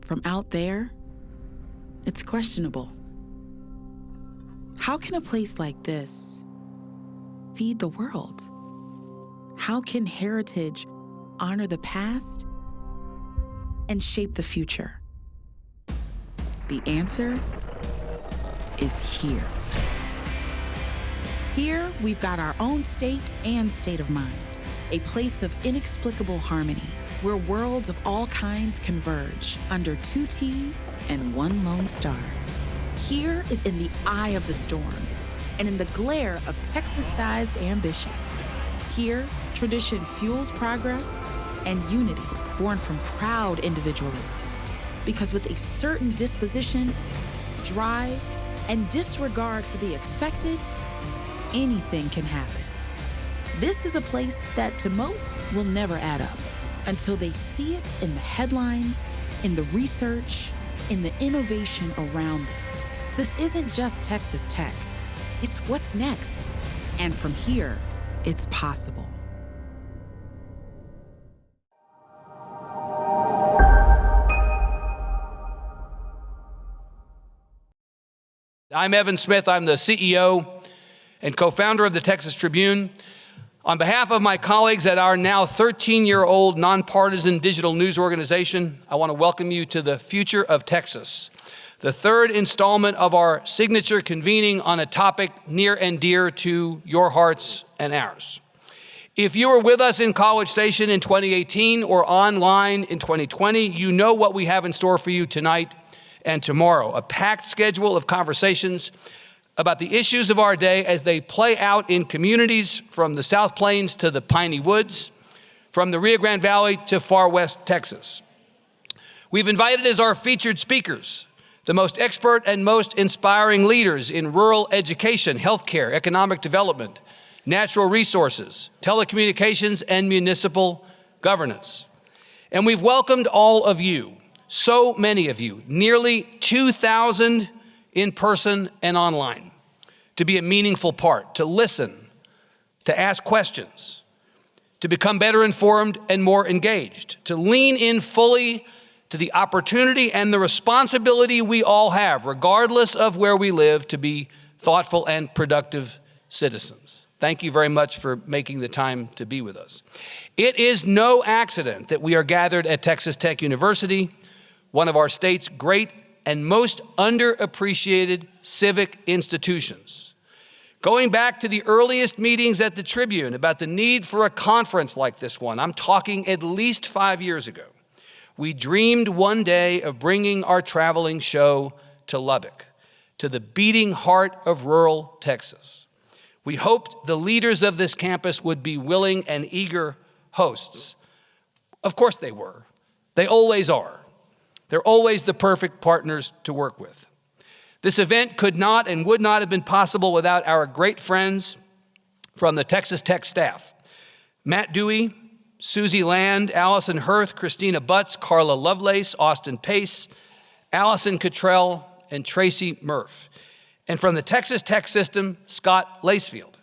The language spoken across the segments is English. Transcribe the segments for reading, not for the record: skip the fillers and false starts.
from out there, it's questionable. How can a place like this feed the world? How can heritage honor the past and shape the future? The answer is here. Here, we've got our own state and state of mind, a place of inexplicable harmony, where worlds of all kinds converge under two T's and one lone star. Here is in the eye of the storm and in the glare of Texas-sized ambition. Here, tradition fuels progress and unity born from proud individualism. Because with a certain disposition, drive, and disregard for the expected, anything can happen. This is a place that to most will never add up until they see it in the headlines, in the research, in the innovation around it. This isn't just Texas Tech. It's what's next. And from here, it's possible. I'm Evan Smith. I'm the CEO and co-founder of the Texas Tribune. On behalf of my colleagues at our now 13-year-old nonpartisan digital news organization, I want to welcome you to the Future of Texas, the third installment of our signature convening on a topic near and dear to your hearts and ours. If you were with us in College Station in 2018 or online in 2020, you know what we have in store for you tonight and tomorrow, a packed schedule of conversations about the issues of our day as they play out in communities from the South Plains to the Piney Woods, from the Rio Grande Valley to far west Texas. We've invited as our featured speakers the most expert and most inspiring leaders in rural education, healthcare, economic development, natural resources, telecommunications, and municipal governance. And we've welcomed all of you, so many of you, nearly 2,000 in person and online, to be a meaningful part, to listen, to ask questions, to become better informed and more engaged, to lean in fully to the opportunity and the responsibility we all have, regardless of where we live, to be thoughtful and productive citizens. Thank you very much for making the time to be with us. It is no accident that we are gathered at Texas Tech University, one of our state's great and most underappreciated civic institutions. Going back to the earliest meetings at the Tribune about the need for a conference like this one, I'm talking at least 5 years ago, we dreamed one day of bringing our traveling show to Lubbock, to the beating heart of rural Texas. We hoped the leaders of this campus would be willing and eager hosts. Of course they were. They always are. They're always the perfect partners to work with. This event could not and would not have been possible without our great friends from the Texas Tech staff. Matt Dewey, Susie Land, Allison Hirth, Christina Butts, Carla Lovelace, Austin Pace, Allison Cottrell, and Tracy Murph. And from the Texas Tech system, Scott Lacefield,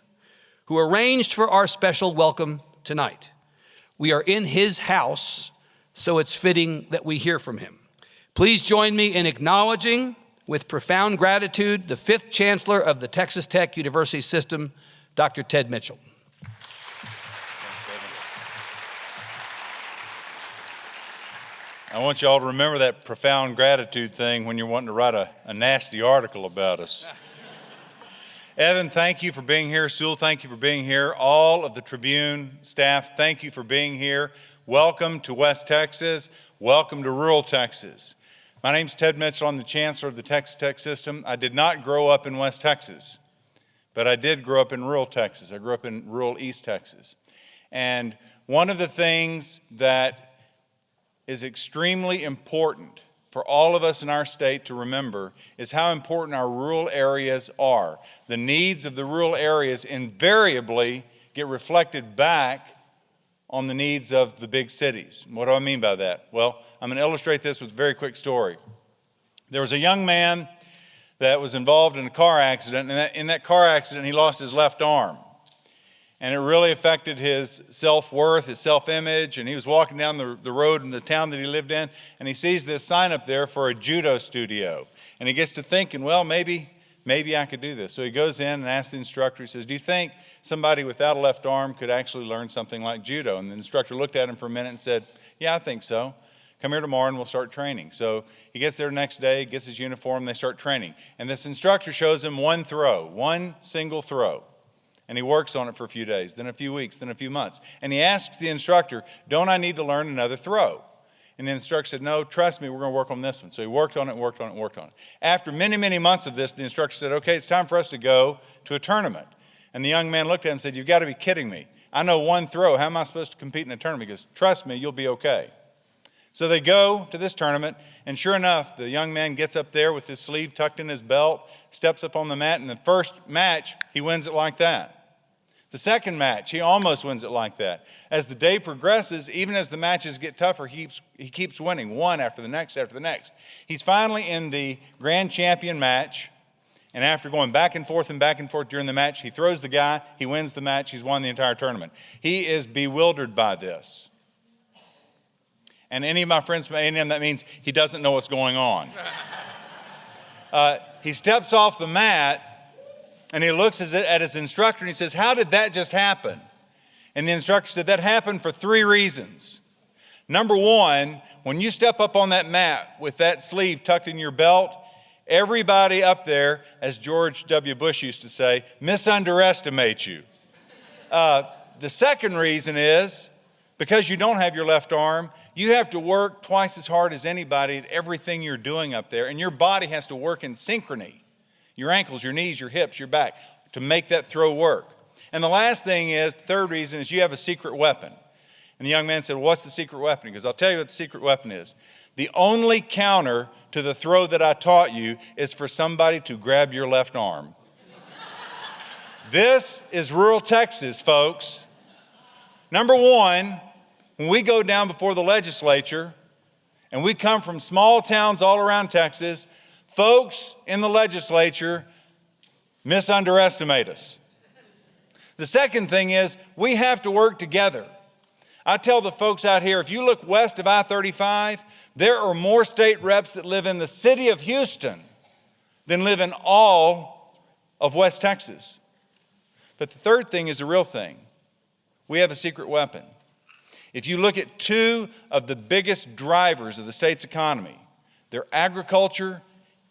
who arranged for our special welcome tonight. We are in his house, so it's fitting that we hear from him. Please join me in acknowledging, with profound gratitude, the fifth chancellor of the Texas Tech University system, Dr. Ted Mitchell. I want you all to remember that profound gratitude thing when you're wanting to write a nasty article about us. Evan, thank you for being here. Sewell, thank you for being here. All of the Tribune staff, thank you for being here. Welcome to West Texas. Welcome to rural Texas. My name's Ted Mitchell. I'm the chancellor of the Texas Tech system. I did not grow up in West Texas, but I did grow up in rural Texas. I grew up in rural East Texas. And one of the things that is extremely important for all of us in our state to remember is how important our rural areas are. The needs of the rural areas invariably get reflected back on the needs of the big cities. What do I mean by that? Well, I'm going to illustrate this with a very quick story. There was a young man that was involved in a car accident, and in that car accident, he lost his left arm. And it really affected his self-worth, his self-image. And he was walking down the road in the town that he lived in, and he sees this sign up there for a judo studio. And he gets to thinking, well, maybe I could do this. So he goes in and asks the instructor, he says, do you think somebody without a left arm could actually learn something like judo? And the instructor looked at him for a minute and said, yeah, I think so. Come here tomorrow and we'll start training. So he gets there the next day, gets his uniform, they start training. And this instructor shows him one single throw. And he works on it for a few days, then a few weeks, then a few months. And he asks the instructor, don't I need to learn another throw? And the instructor said, no, trust me, we're going to work on this one. So he worked on it. After many, many months of this, the instructor said, okay, it's time for us to go to a tournament. And the young man looked at him and said, you've got to be kidding me. I know one throw. How am I supposed to compete in a tournament? He goes, trust me, you'll be okay. So they go to this tournament, and sure enough, the young man gets up there with his sleeve tucked in his belt, steps up on the mat, and the first match, he wins it like that. The second match, he almost wins it like that. As the day progresses, even as the matches get tougher, he keeps winning one after the next after the next. He's finally in the grand champion match, and after going back and forth during the match, he throws the guy, he wins the match, he's won the entire tournament. He is bewildered by this. And any of my friends from A&M, that means he doesn't know what's going on. He steps off the mat, and he looks at his instructor and he says, how did that just happen? And the instructor said, that happened for 3 reasons. Number one, when you step up on that mat with that sleeve tucked in your belt, everybody up there, as George W. Bush used to say, misunderestimates you. The second reason is, because you don't have your left arm, you have to work twice as hard as anybody at everything you're doing up there, and your body has to work in synchrony. Your ankles, your knees, your hips, your back, to make that throw work. And the last thing is, the third reason is you have a secret weapon. And the young man said, well, what's the secret weapon? He goes, I'll tell you what the secret weapon is. The only counter to the throw that I taught you is for somebody to grab your left arm. This is rural Texas, folks. Number one, when we go down before the legislature, and we come from small towns all around Texas, folks in the legislature misunderestimate us. The second thing is we have to work together. I tell the folks out here, if you look west of I-35, there are more state reps that live in the city of Houston than live in all of West Texas. But the third thing is the real thing. We have a secret weapon. If you look at 2 of the biggest drivers of the state's economy, they're agriculture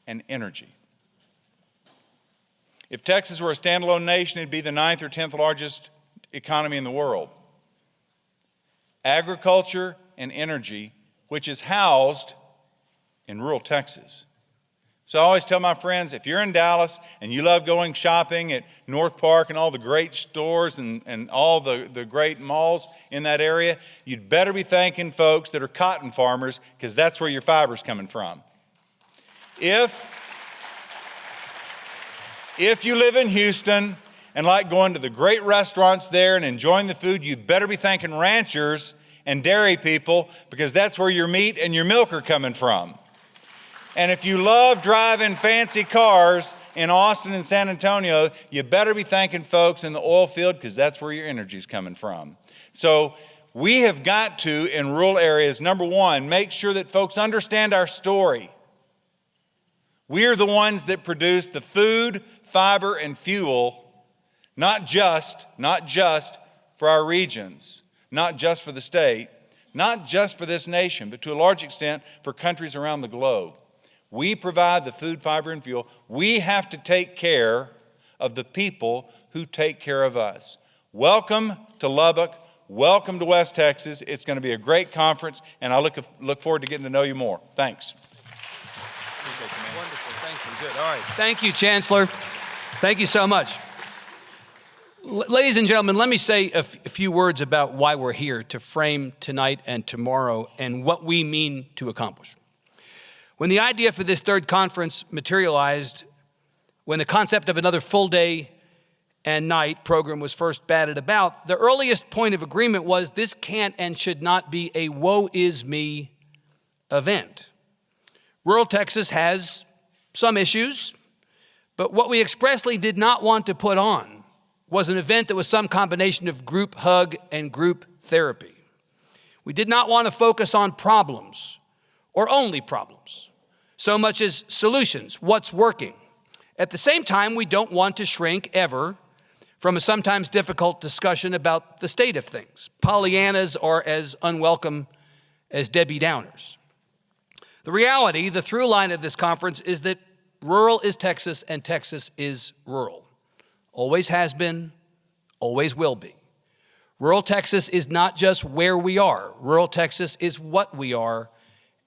and energy. If Texas were a standalone nation, it'd be the 9th or 10th largest economy in the world. Agriculture and energy, which is housed in rural Texas. So I always tell my friends, if you're in Dallas and you love going shopping at North Park and all the great stores and all the great malls in that area, you'd better be thanking folks that are cotton farmers, because that's where your fiber's coming from. If you live in Houston and like going to the great restaurants there and enjoying the food, you better be thanking ranchers and dairy people, because that's where your meat and your milk are coming from. And if you love driving fancy cars in Austin and San Antonio, you better be thanking folks in the oil field, because that's where your energy's coming from. So we have got to, in rural areas, number one, make sure that folks understand our story. We're the ones that produce the food, fiber, and fuel, not just for our regions, not just for the state, not just for this nation, but to a large extent for countries around the globe. We provide the food, fiber, and fuel. We have to take care of the people who take care of us. Welcome to Lubbock. Welcome to West Texas. It's going to be a great conference, and I look forward to getting to know you more. Thanks. Wonderful. Thank you. Good. All right. Thank you, Chancellor. Thank you so much. Ladies and gentlemen, let me say a few words about why we're here to frame tonight and tomorrow and what we mean to accomplish. When the idea for this third conference materialized, when the concept of another full day and night program was first batted about, the earliest point of agreement was this can't and should not be a woe is me event. Rural Texas has some issues, but what we expressly did not want to put on was an event that was some combination of group hug and group therapy. We did not want to focus on problems or only problems, so much as solutions, what's working. At the same time, we don't want to shrink ever from a sometimes difficult discussion about the state of things. Pollyannas are as unwelcome as Debbie Downers. The reality, the through line of this conference is that rural is Texas and Texas is rural. Always has been, always will be. Rural Texas is not just where we are. Rural Texas is what we are,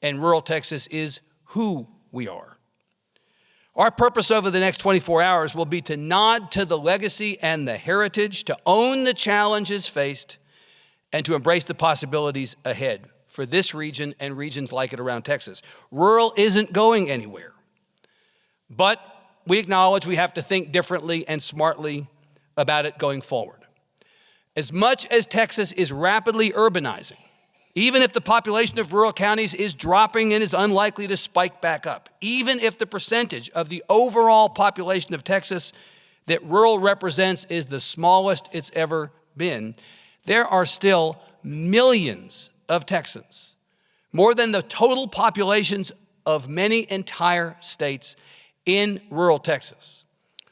and rural Texas is who we are. Our purpose over the next 24 hours will be to nod to the legacy and the heritage, to own the challenges faced, and to embrace the possibilities ahead for this region and regions like it around Texas. Rural isn't going anywhere, but we acknowledge we have to think differently and smartly about it going forward. As much as Texas is rapidly urbanizing, even if the population of rural counties is dropping and is unlikely to spike back up, even if the percentage of the overall population of Texas that rural represents is the smallest it's ever been, there are still millions of Texans, more than the total populations of many entire states in rural Texas.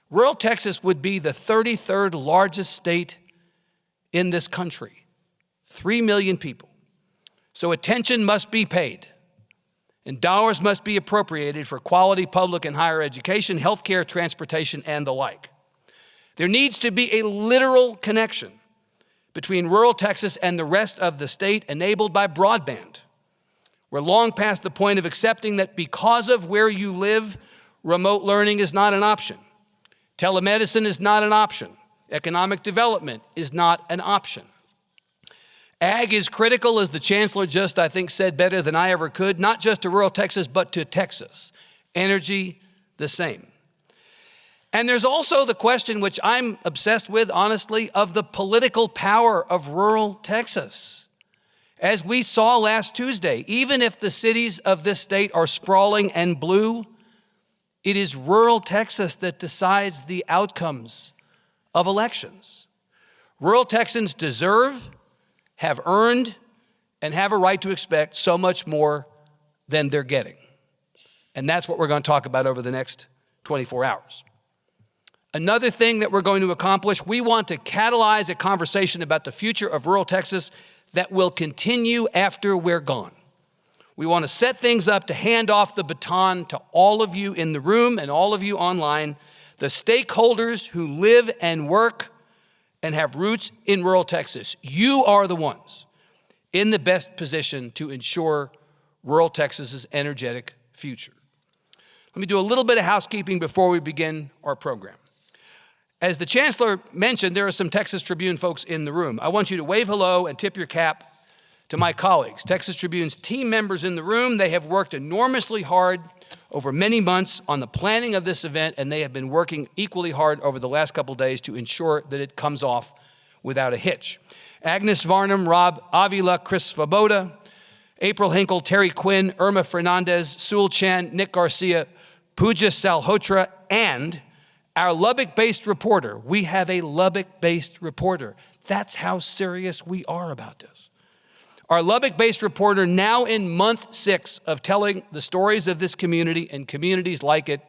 Rural Texas would be the 33rd largest state in this country, 3 million people. So attention must be paid, and dollars must be appropriated for quality public and higher education, healthcare, transportation, and the like. There needs to be a literal connection between rural Texas and the rest of the state enabled by broadband. We're long past the point of accepting that because of where you live, remote learning is not an option. Telemedicine is not an option. Economic development is not an option. Ag is critical, as the chancellor just, I think, said better than I ever could, not just to rural Texas, but to Texas. Energy, the same. And there's also the question, which I'm obsessed with, honestly, of the political power of rural Texas. As we saw last Tuesday, even if the cities of this state are sprawling and blue, it is rural Texas that decides the outcomes of elections. Rural Texans deserve, have earned, and have a right to expect so much more than they're getting. And that's what we're going to talk about over the next 24 hours. Another thing that we're going to accomplish, we want to catalyze a conversation about the future of rural Texas that will continue after we're gone. We want to set things up to hand off the baton to all of you in the room and all of you online, the stakeholders who live and work and have roots in rural Texas. You are the ones in the best position to ensure rural Texas's energetic future. Let me do a little bit of housekeeping before we begin our program. As the chancellor mentioned, there are some Texas Tribune folks in the room. I want you to wave hello and tip your cap to my colleagues, Texas Tribune's team members in the room. They have worked enormously hard over many months on the planning of this event, and they have been working equally hard over the last couple days to ensure that it comes off without a hitch. Agnes Varnum, Rob Avila, Chris Svoboda, April Hinkle, Terry Quinn, Irma Fernandez, Sewell Chan, Nick Garcia, Pooja Salhotra, and our Lubbock-based reporter. We have a Lubbock-based reporter. That's how serious we are about this. Our Lubbock-based reporter, now in month 6 of telling the stories of this community and communities like it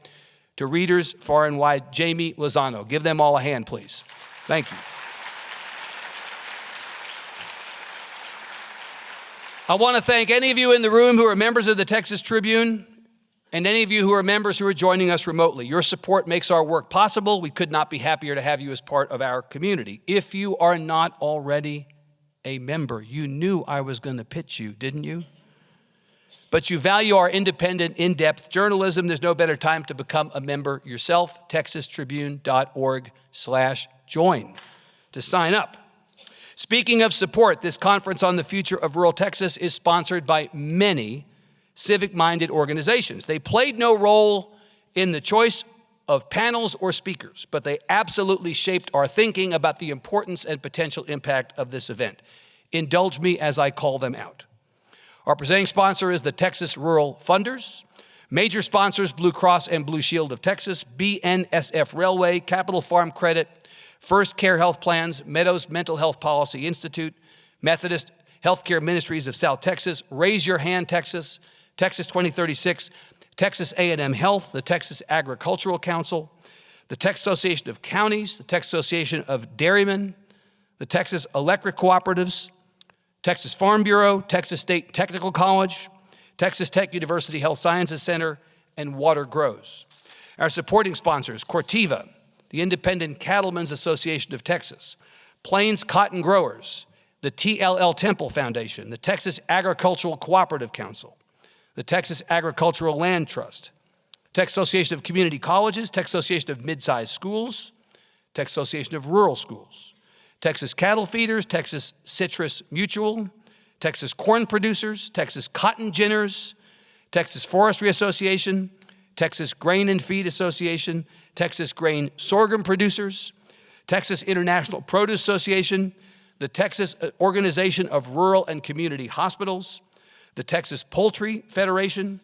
to readers far and wide, Jamie Lozano. Give them all a hand, please. Thank you. I want to thank any of you in the room who are members of the Texas Tribune and any of you who are members who are joining us remotely. Your support makes our work possible. We could not be happier to have you as part of our community. If you are not already a member, you knew I was going to pitch you, didn't you? But you value our independent, in-depth journalism. There's no better time to become a member yourself. TexasTribune.org/join to sign up. Speaking of support, this conference on the future of rural Texas is sponsored by many civic-minded organizations. They played no role in the choice of panels or speakers, but they absolutely shaped our thinking about the importance and potential impact of this event. Indulge me as I call them out. Our presenting sponsor is the Texas Rural Funders. Major sponsors, Blue Cross and Blue Shield of Texas, BNSF Railway, Capital Farm Credit, First Care Health Plans, Meadows Mental Health Policy Institute, Methodist Healthcare Ministries of South Texas, Raise Your Hand Texas, Texas 2036, Texas A&M Health, the Texas Agricultural Council, the Texas Association of Counties, the Texas Association of Dairymen, the Texas Electric Cooperatives, Texas Farm Bureau, Texas State Technical College, Texas Tech University Health Sciences Center, and Water Grows. Our supporting sponsors, Corteva, the Independent Cattlemen's Association of Texas, Plains Cotton Growers, the TLL Temple Foundation, the Texas Agricultural Cooperative Council, the Texas Agricultural Land Trust, Texas Association of Community Colleges, Texas Association of Mid-Sized Schools, Texas Association of Rural Schools, Texas Cattle Feeders, Texas Citrus Mutual, Texas Corn Producers, Texas Cotton Ginners, Texas Forestry Association, Texas Grain and Feed Association, Texas Grain Sorghum Producers, Texas International Produce Association, the Texas Organization of Rural and Community Hospitals, the Texas Poultry Federation,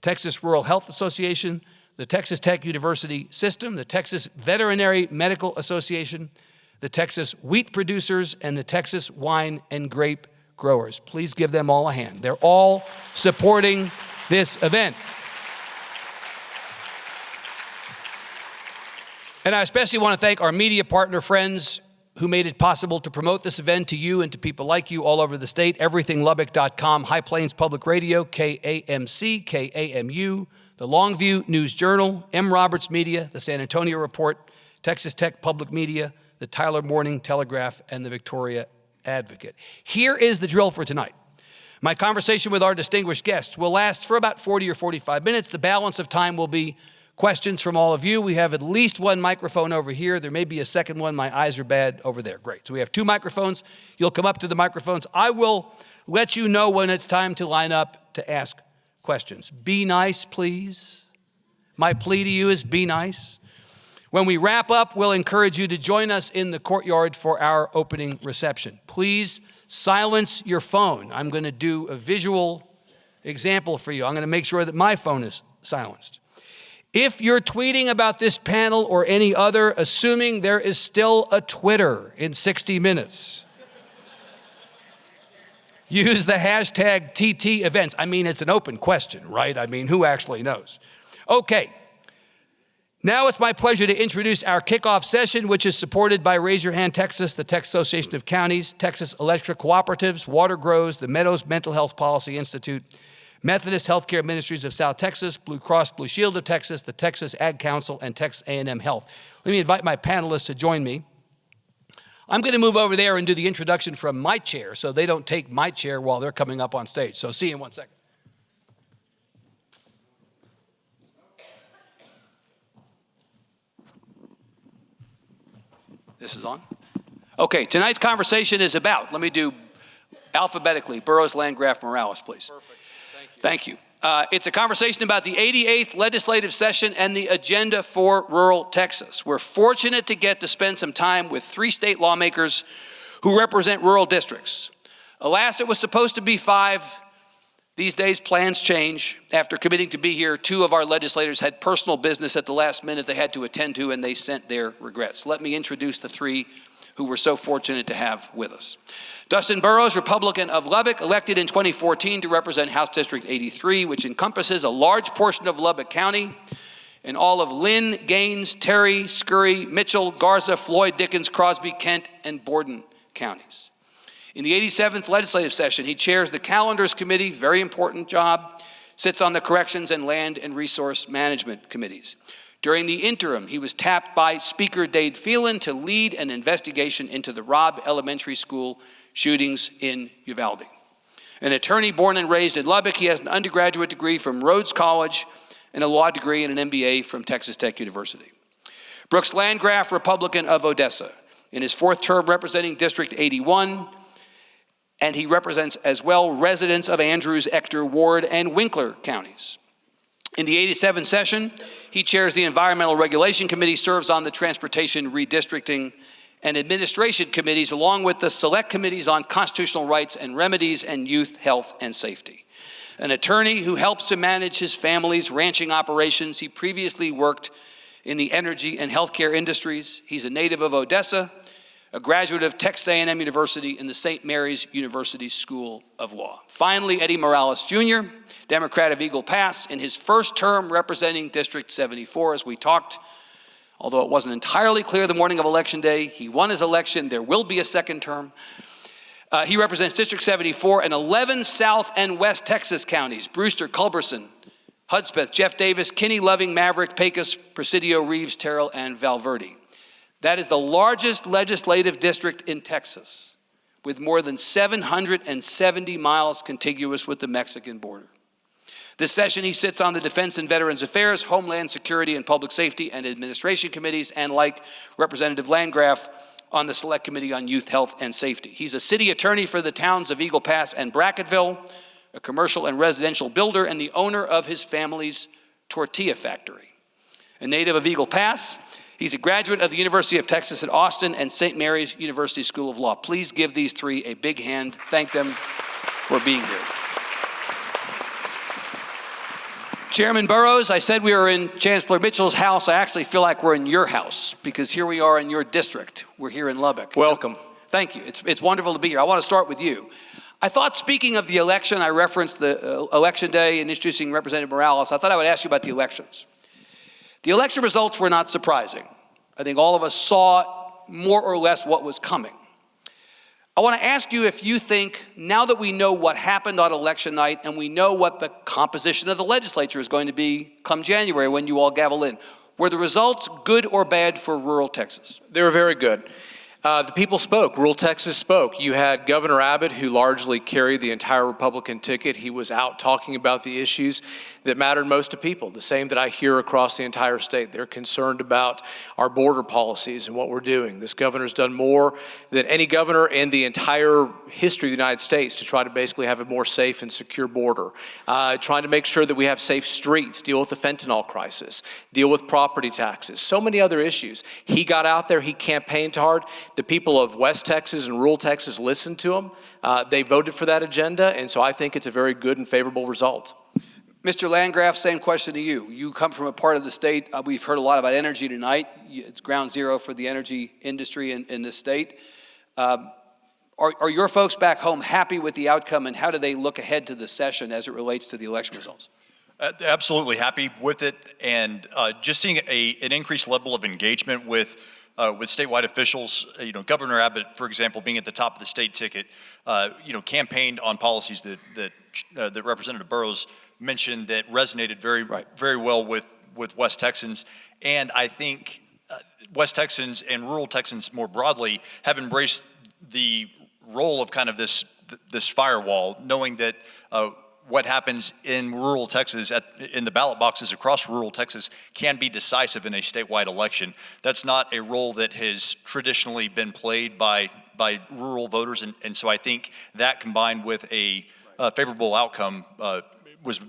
Texas Rural Health Association, the Texas Tech University System, the Texas Veterinary Medical Association, the Texas Wheat Producers, and the Texas Wine and Grape Growers. Please give them all a hand. They're all supporting this event. And I especially want to thank our media partner friends who made it possible to promote this event to you and to people like you all over the state. EverythingLubbock.com, High Plains Public Radio, KAMC, KAMU, the Longview News Journal, M. Roberts Media, the San Antonio Report, Texas Tech Public Media, the Tyler Morning Telegraph, and the Victoria Advocate. Here is the drill for tonight. My conversation with our distinguished guests will last for about 40 or 45 minutes. The balance of time will be questions from all of you. We have at least one microphone over here. There may be a second one. My eyes are bad over there. Great. So we have two microphones. You'll come up to the microphones. I will let you know when it's time to line up to ask questions. Be nice, please. My plea to you is be nice. When we wrap up, we'll encourage you to join us in the courtyard for our opening reception. Please silence your phone. I'm going to do a visual example for you. I'm going to make sure that my phone is silenced. If you're tweeting about this panel or any other, assuming there is still a Twitter in 60 minutes, use the hashtag TT events. I mean, it's an open question, right? I mean, who actually knows? Okay. Now it's my pleasure to introduce our kickoff session, which is supported by Raise Your Hand Texas, the Texas Association of Counties, Texas Electric Cooperatives, Water Grows, the Meadows Mental Health Policy Institute, Methodist Healthcare Ministries of South Texas, Blue Cross Blue Shield of Texas, the Texas Ag Council, and Texas A&M Health. Let me invite my panelists to join me. I'm going to move over there and do the introduction from my chair so they don't take my chair while they're coming up on stage. So see you in 1 second. This is on? Okay, tonight's conversation is about, let me do alphabetically, Burrows, Landgraf, Morales, please. Perfect. Thank you. It's a conversation about the 88th legislative session and the agenda for rural Texas. We're fortunate to get to spend some time with 3 state lawmakers who represent rural districts. Alas, it was supposed to be 5. These days, plans change. After committing to be here, 2 of our legislators had personal business at the last minute they had to attend to, and they sent their regrets. Let me introduce the 3 who we're so fortunate to have with us. Dustin Burrows, Republican of Lubbock, elected in 2014 to represent House District 83, which encompasses a large portion of Lubbock County and all of Lynn, Gaines, Terry, Scurry, Mitchell, Garza, Floyd, Dickens, Crosby, Kent, and Borden counties. In the 87th legislative session, he chairs the Calendars Committee, very important job, sits on the Corrections and Land and Resource Management Committees. During the interim, he was tapped by Speaker Dade Phelan to lead an investigation into the Robb Elementary School shootings in Uvalde. An attorney born and raised in Lubbock, he has an undergraduate degree from Rhodes College and a law degree and an MBA from Texas Tech University. Brooks Landgraf, Republican of Odessa, in his 4th term representing District 81, and he represents as well residents of Andrews, Ector, Ward, and Winkler counties. In the 87th session, he chairs the Environmental Regulation Committee, serves on the Transportation Redistricting and Administration Committees, along with the Select Committees on Constitutional Rights and Remedies and Youth, Health, and Safety. An attorney who helps to manage his family's ranching operations, he previously worked in the energy and healthcare industries. He's a native of Odessa, a graduate of Texas A&M University and the St. Mary's University School of Law. Finally, Eddie Morales Jr., Democrat of Eagle Pass, in his first term representing District 74, as we talked. Although it wasn't entirely clear the morning of Election Day, he won his election. There will be a second term. He represents District 74 and 11 South and West Texas counties: Brewster, Culberson, Hudspeth, Jeff Davis, Kinney, Loving, Maverick, Pecos, Presidio, Reeves, Terrell, and Valverde. That is the largest legislative district in Texas, with more than 770 miles contiguous with the Mexican border. This session, he sits on the Defense and Veterans Affairs, Homeland Security and Public Safety and Administration Committees, and like Representative Landgraf, on the Select Committee on Youth Health and Safety. He's a city attorney for the towns of Eagle Pass and Brackettville, a commercial and residential builder, and the owner of his family's tortilla factory. A native of Eagle Pass, he's a graduate of the University of Texas at Austin and St. Mary's University School of Law. Please give these three a big hand. Thank them for being here. Chairman Burrows, I said we were in Chancellor Mitchell's house. I actually feel like we're in your house because here we are in your district. We're here in Lubbock. Welcome. Thank you. It's wonderful to be here. I want to start with you. I thought, speaking of the election, I referenced the election day and introducing Representative Morales. I thought I would ask you about the elections. The election results were not surprising. I think all of us saw more or less what was coming. I want to ask you if you think, now that we know what happened on election night and we know what the composition of the legislature is going to be come January when you all gavel in, were the results good or bad for rural Texas? They were very good. The people spoke. Rural Texas spoke. You had Governor Abbott, who largely carried the entire Republican ticket. He was out talking about the issues that mattered most to people, the same that I hear across the entire state. They're concerned about our border policies and what we're doing. This governor's done more than any governor in the entire history of the United States to try to basically have a more safe and secure border, trying to make sure that we have safe streets, deal with the fentanyl crisis, deal with property taxes, so many other issues. He got out there, he campaigned hard. The people of West Texas and rural Texas listened to him. They voted for that agenda, and so I think it's a very good and favorable result. Mr. Landgraf, same question to you. You come from a part of the state, we've heard a lot about energy tonight. It's ground zero for the energy industry in this state. Are your folks back home happy with the outcome, and how do they look ahead to the session as it relates to the election results? Absolutely happy with it, and just seeing an increased level of engagement with statewide officials. Governor Abbott, for example, being at the top of the state ticket, campaigned on policies that Representative Burrows mentioned that resonated very well with West Texans. And I think West Texans and rural Texans more broadly have embraced the role of kind of this firewall, knowing that what happens in rural Texas, in the ballot boxes across rural Texas, can be decisive in a statewide election. That's not a role that has traditionally been played by rural voters, and so I think that combined with a favorable outcome was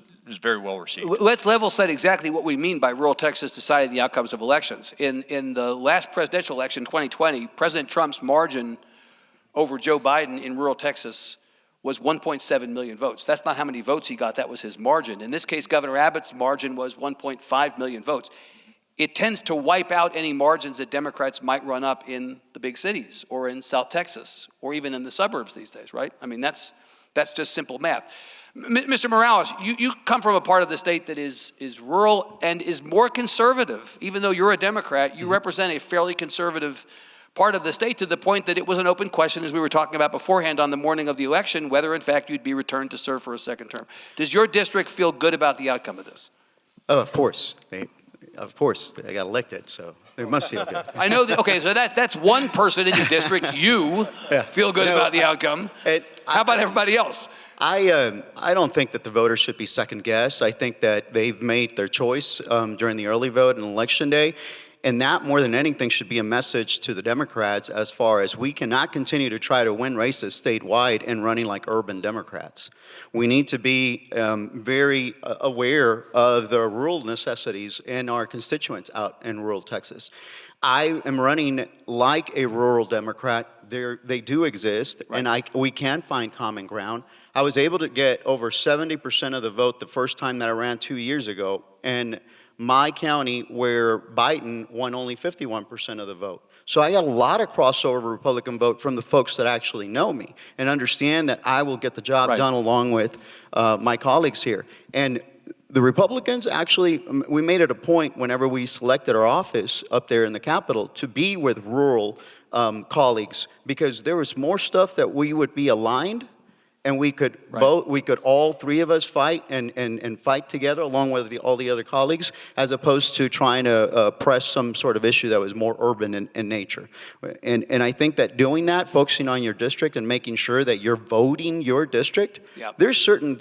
very well received. Let's level set exactly what we mean by rural Texas deciding the outcomes of elections. In the last presidential election, 2020, President Trump's margin over Joe Biden in rural Texas was 1.7 million votes. That's not how many votes he got, that was his margin. In this case, Governor Abbott's margin was 1.5 million votes. It tends to wipe out any margins that Democrats might run up in the big cities or in South Texas or even in the suburbs these days, right? I mean, that's just simple math. Mr. Morales, you come from a part of the state that is rural and is more conservative. Even though you're a Democrat, you represent a fairly conservative part of the state, to the point that it was an open question, as we were talking about beforehand on the morning of the election, whether in fact you'd be returned to serve for a second term. Does your district feel good about the outcome of this? Oh, of course. They got elected, so they must feel good. I know that. Okay, so that's one person in your district. You feel good about the outcome. How about everybody else? I don't think that the voters should be second guessed. I think that they've made their choice during the early vote and election day. And that, more than anything, should be a message to the Democrats as far as we cannot continue to try to win races statewide and running like urban Democrats. We need to be very aware of the rural necessities in our constituents out in rural Texas. I am running like a rural Democrat. They do exist, right. And we can find common ground. I was able to get over 70% of the vote the first time that I ran 2 years ago, and my county where Biden won only 51% of the vote. So I got a lot of crossover Republican vote from the folks that actually know me and understand that I will get the job done along with my colleagues here. And the Republicans actually, we made it a point whenever we selected our office up there in the Capitol to be with rural colleagues, because there was more stuff that we would be aligned, and we could all three of us fight and fight together along with all the other colleagues, as opposed to trying to press some sort of issue that was more urban in nature. And I think that doing that, focusing on your district and making sure that you're voting your district, there's certain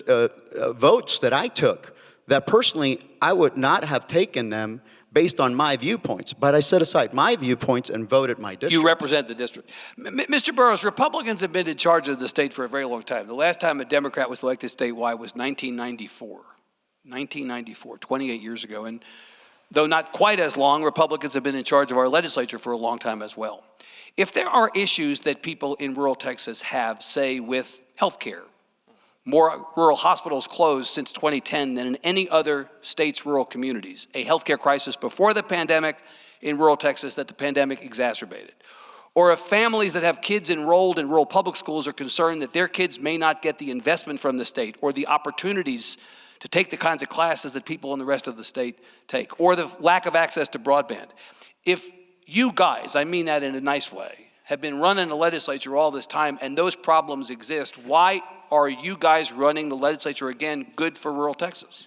votes that I took that personally I would not have taken them based on my viewpoints, but I set aside my viewpoints and voted my district. You represent the district. Mr. Burrows, Republicans have been in charge of the state for a very long time. The last time a Democrat was elected statewide was 1994. 1994, 28 years ago. And though not quite as long, Republicans have been in charge of our legislature for a long time as well. If there are issues that people in rural Texas have, say, with health care, more rural hospitals closed since 2010 than in any other state's rural communities. A healthcare crisis before the pandemic in rural Texas that the pandemic exacerbated. Or if families that have kids enrolled in rural public schools are concerned that their kids may not get the investment from the state or the opportunities to take the kinds of classes that people in the rest of the state take, or the lack of access to broadband. If you guys, I mean that in a nice way, have been running the legislature all this time and those problems exist, why are you guys running the legislature again good for rural Texas?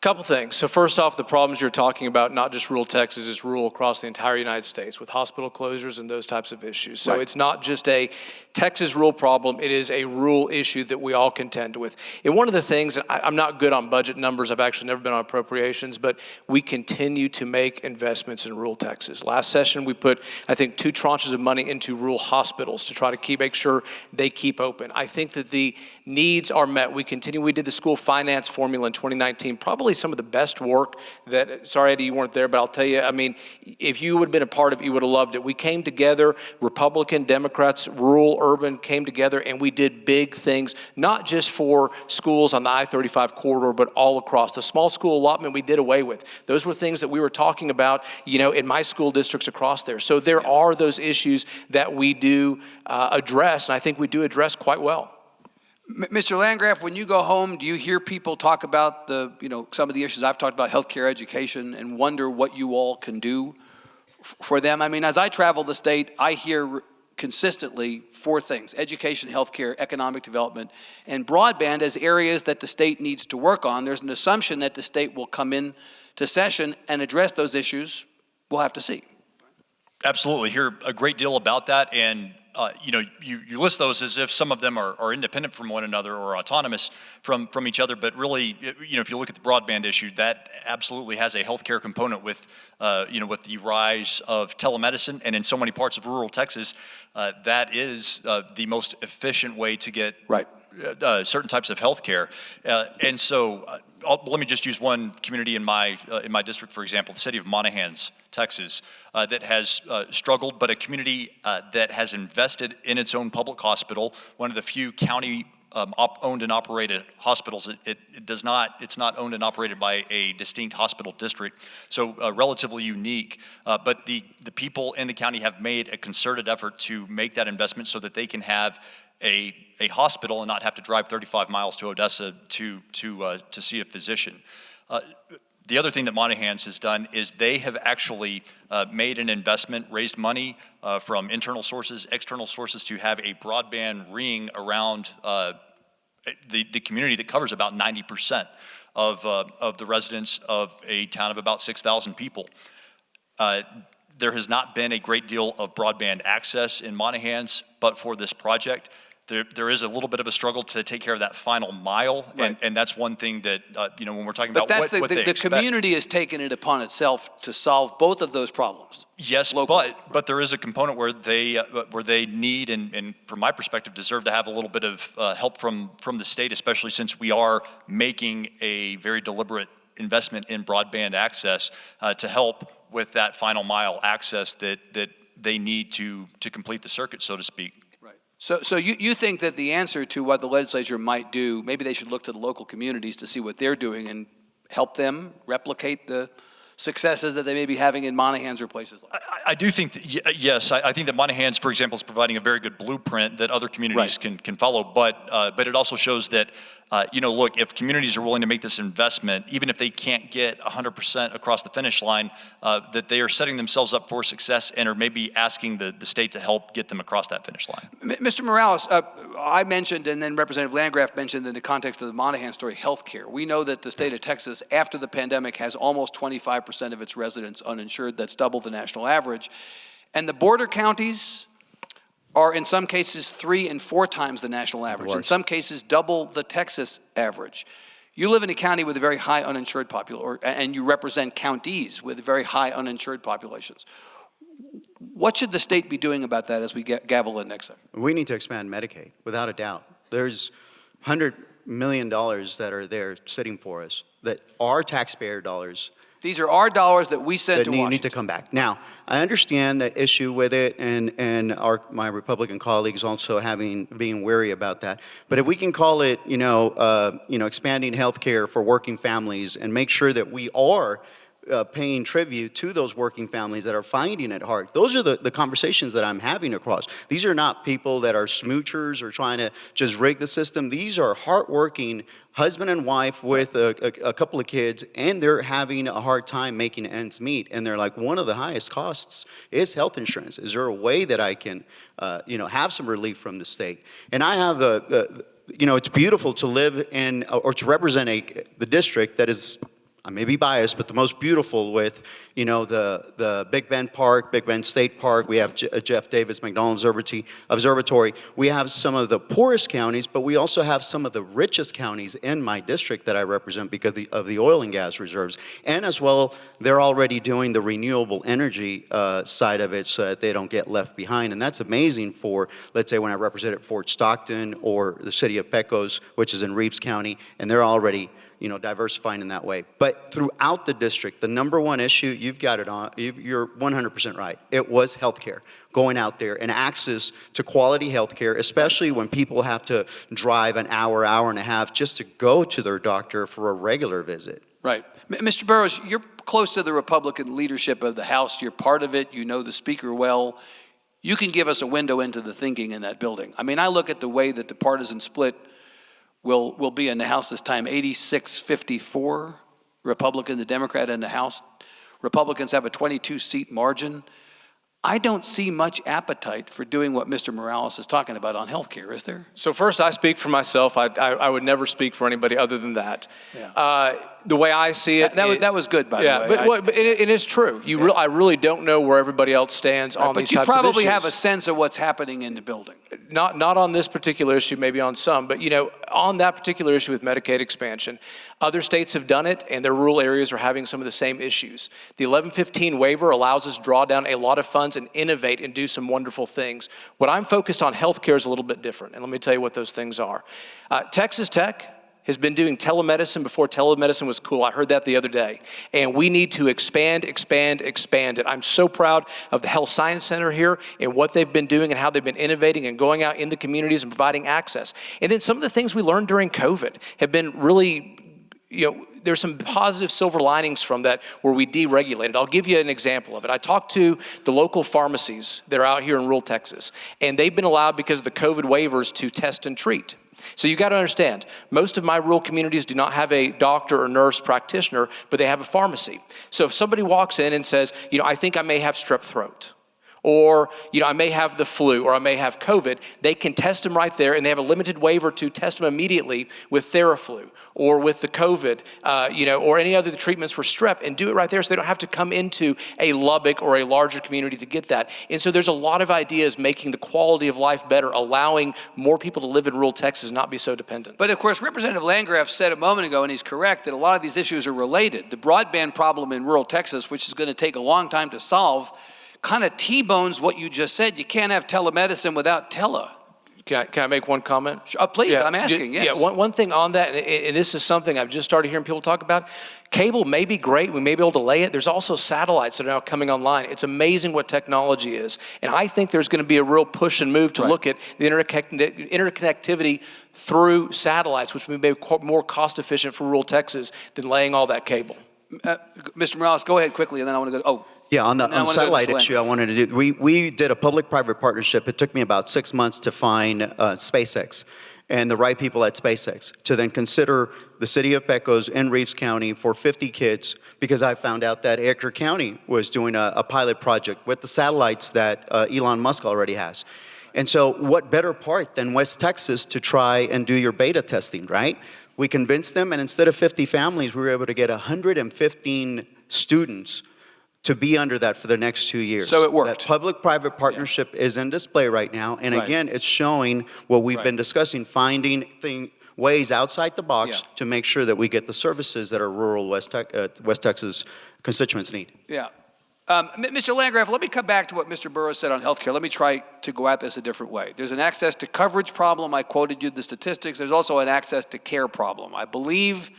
Couple things. So first off, the problems you're talking about, not just rural Texas, it's rural across the entire United States with hospital closures and those types of issues. So it's not just a Texas rural problem, it is a rural issue that we all contend with. And one of the things, I'm not good on budget numbers, I've actually never been on appropriations, but we continue to make investments in rural Texas. Last session, we put, I think, 2 tranches of money into rural hospitals to try to make sure they keep open. I think that the needs are met. We did the school finance formula in 2019, probably some of the best work that, sorry Eddie, you weren't there, but I'll tell you, I mean, if you would have been a part of it, you would have loved it. We came together, Republican, Democrats, rural, urban, came together, and we did big things, not just for schools on the I-35 corridor, but all across. The small school allotment we did away with. Those were things that we were talking about, you know, in my school districts across there. So there are those issues that we do address, and I think we do address quite well. Mr. Landgraf, when you go home, do you hear people talk about some of the issues I've talked about, healthcare, education, and wonder what you all can do for them? I mean, as I travel the state, I hear consistently 4 things: education, healthcare, economic development, and broadband as areas that the state needs to work on. There's an assumption that the state will come in to session and address those issues. We'll have to see. Absolutely. Hear a great deal about that. And you list those as if some of them are independent from one another or autonomous from each other, but really, if you look at the broadband issue, that absolutely has a healthcare component with the rise of telemedicine, and in so many parts of rural Texas, that is the most efficient way to get certain types of healthcare, and so. Let me just use one community in my district, for example, the city of Monahans, Texas, that has struggled, but a community that has invested in its own public hospital, one of the few county owned and operated hospitals. It's not owned and operated by a distinct hospital district, so relatively unique. But the people in the county have made a concerted effort to make that investment so that they can have a hospital and not have to drive 35 miles to Odessa to see a physician. The other thing that Monahans has done is they have actually made an investment, raised money from internal sources, external sources, to have a broadband ring around the community that covers about 90% of the residents of a town of about 6,000 people. There has not been a great deal of broadband access in Monahans, but for this project, there is a little bit of a struggle to take care of that final mile, and that's one thing that when we're talking about what they expect. The community has taken it upon itself to solve both of those problems. Yes, but there is a component where they need and from my perspective deserve to have a little bit of help from the state, especially since we are making a very deliberate investment in broadband access to help with that final mile access that they need to complete the circuit, so to speak. So you think that the answer to what the legislature might do, maybe they should look to the local communities to see what they're doing and help them replicate the successes that they may be having in Monahans or places like that? I do think that, yes, I think that Monahans, for example, is providing a very good blueprint that other communities can follow. But it also shows that, look, if communities are willing to make this investment, even if they can't get 100% across the finish line, that they are setting themselves up for success and are maybe asking the state to help get them across that finish line. Mr. Morales, I mentioned, and then Representative Landgraf mentioned in the context of the Monahan story, healthcare. We know that the state of Texas, after the pandemic, has almost 25% of its residents uninsured. That's double the national average. And the border counties are in some cases 3 and 4 times the national average. In some cases, double the Texas average. You live in a county with a very high uninsured population, and you represent counties with very high uninsured populations. What should the state be doing about that as we gavel in next time? We need to expand Medicaid, without a doubt. There's $100 million that are there sitting for us, that are taxpayer dollars. These are our dollars that we send to Washington. Need to come back. Now, I understand the issue with it, and my Republican colleagues also being wary about that. But if we can call it, expanding health care for working families and make sure that we are paying tribute to those working families that are finding it hard. Those are the conversations that I'm having across. These are not people that are smoochers or trying to just rig the system. These are hardworking husband and wife with a couple of kids, and they're having a hard time making ends meet. And they're like, one of the highest costs is health insurance. Is there a way that I can, have some relief from the state? And I have it's beautiful to live in or to represent the district that is, I may be biased, but the most beautiful with, the Big Bend Park, Big Bend State Park. We have Jeff Davis McDonald Observatory. We have some of the poorest counties, but we also have some of the richest counties in my district that I represent because of the oil and gas reserves. And as well, they're already doing the renewable energy side of it so that they don't get left behind. And that's amazing for, let's say, when I represented Fort Stockton or the city of Pecos, which is in Reeves County, and they're already diversifying in that way. But throughout the district, the number one issue, you've got it on, you're 100% right. It was healthcare, going out there and access to quality healthcare, especially when people have to drive an hour, hour and a half just to go to their doctor for a regular visit. Right. Mr. Burrows, you're close to the Republican leadership of the House. You're part of it. You know the Speaker well. You can give us a window into the thinking in that building. I mean, I look at the way that the partisan split will be in the House this time, 86-54, Republican to Democrat in the House. Republicans have a 22-seat margin. I don't see much appetite for doing what Mr. Morales is talking about on health care, is there? So first, I speak for myself. I would never speak for anybody other than that. Yeah. The way I see it, that was good, by the way. But it is true. I really don't know where everybody else stands on these types of issues. But you probably have a sense of what's happening in the building. Not on this particular issue, maybe on some, but on that particular issue with Medicaid expansion, other states have done it, and their rural areas are having some of the same issues. The 1115 waiver allows us to draw down a lot of funds and innovate and do some wonderful things. What I'm focused on healthcare is a little bit different, and let me tell you what those things are. Texas Tech has been doing telemedicine before telemedicine was cool. I heard that the other day. And we need to expand it. I'm so proud of the Health Science Center here and what they've been doing and how they've been innovating and going out in the communities and providing access. And then some of the things we learned during COVID have been really, there's some positive silver linings from that where we deregulated. I'll give you an example of it. I talked to the local pharmacies that are out here in rural Texas, and they've been allowed because of the COVID waivers to test and treat. So you got to understand, most of my rural communities do not have a doctor or nurse practitioner, but they have a pharmacy. So if somebody walks in and says, I think I may have strep throat, or I may have the flu, or I may have COVID, they can test them right there, and they have a limited waiver to test them immediately with Theraflu, or with the COVID, or any other treatments for strep, and do it right there so they don't have to come into a Lubbock or a larger community to get that. And so there's a lot of ideas making the quality of life better, allowing more people to live in rural Texas, not be so dependent. But of course, Representative Landgraf said a moment ago, and he's correct, that a lot of these issues are related. The broadband problem in rural Texas, which is going to take a long time to solve, kind of T-bones what you just said. You can't have telemedicine without tele. Can I make one comment? Please, I'm asking, yes. Yeah, one thing on that, and this is something I've just started hearing people talk about. Cable may be great. We may be able to lay it. There's also satellites that are now coming online. It's amazing what technology is. And I think there's going to be a real push and move to look at the interconnectivity through satellites, which may be more cost efficient for rural Texas than laying all that cable. Mr. Morales, go ahead quickly, and then I want to go. Yeah, on the satellite issue, I wanted to do. We did a public-private partnership. It took me about 6 months to find SpaceX and the right people at SpaceX to then consider the city of Pecos in Reeves County for 50 kids, because I found out that Edgar County was doing a pilot project with the satellites that Elon Musk already has. And so what better part than West Texas to try and do your beta testing, right? We convinced them, and instead of 50 families, we were able to get 115 students to be under that for the next 2 years. So it worked. That public-private partnership is in display right now, and again, it's showing what we've been discussing, finding ways outside the box to make sure that we get the services that our rural West Texas constituents need. Yeah. Mr. Landgraf, let me come back to what Mr. Burrows said on healthcare. Let me try to go at this a different way. There's an access to coverage problem. I quoted you the statistics. There's also an access to care problem. I believe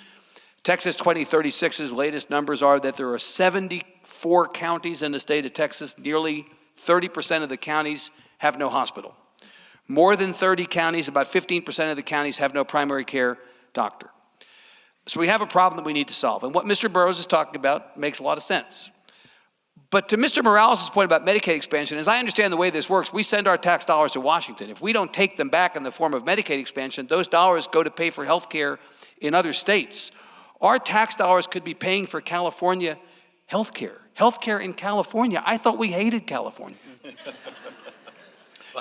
Texas 2036's latest numbers are that there are 74 counties in the state of Texas. Nearly 30% of the counties have no hospital. More than 30 counties, about 15% of the counties have no primary care doctor. So we have a problem that we need to solve. And what Mr. Burrows is talking about makes a lot of sense. But to Mr. Morales' point about Medicaid expansion, as I understand the way this works, we send our tax dollars to Washington. If we don't take them back in the form of Medicaid expansion, those dollars go to pay for health care in other states. Our tax dollars could be paying for California health care. Health care in California. I thought we hated California.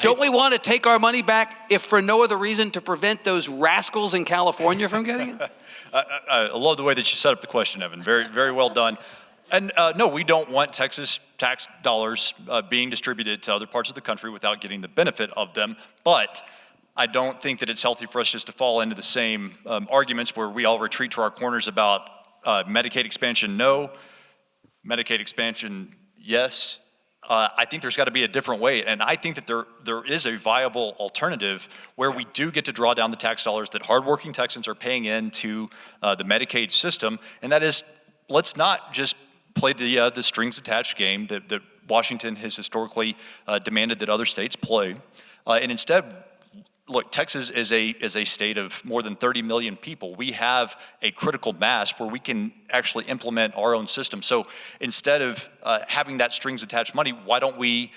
Don't we want to take our money back, if for no other reason, to prevent those rascals in California from getting it? I love the way that you set up the question, Evan. Very, very well done. And no, we don't want Texas tax dollars being distributed to other parts of the country without getting the benefit of them. But I don't think that it's healthy for us just to fall into the same arguments where we all retreat to our corners about Medicaid expansion, no. Medicaid expansion, yes. I think there's got to be a different way. And I think that there is a viable alternative where we do get to draw down the tax dollars that hardworking Texans are paying into the Medicaid system. And that is, let's not just play the strings attached game that Washington has historically demanded that other states play. And instead, look, Texas is a state of more than 30 million people. We have a critical mass where we can actually implement our own system. So instead of having that strings attached money, why don't we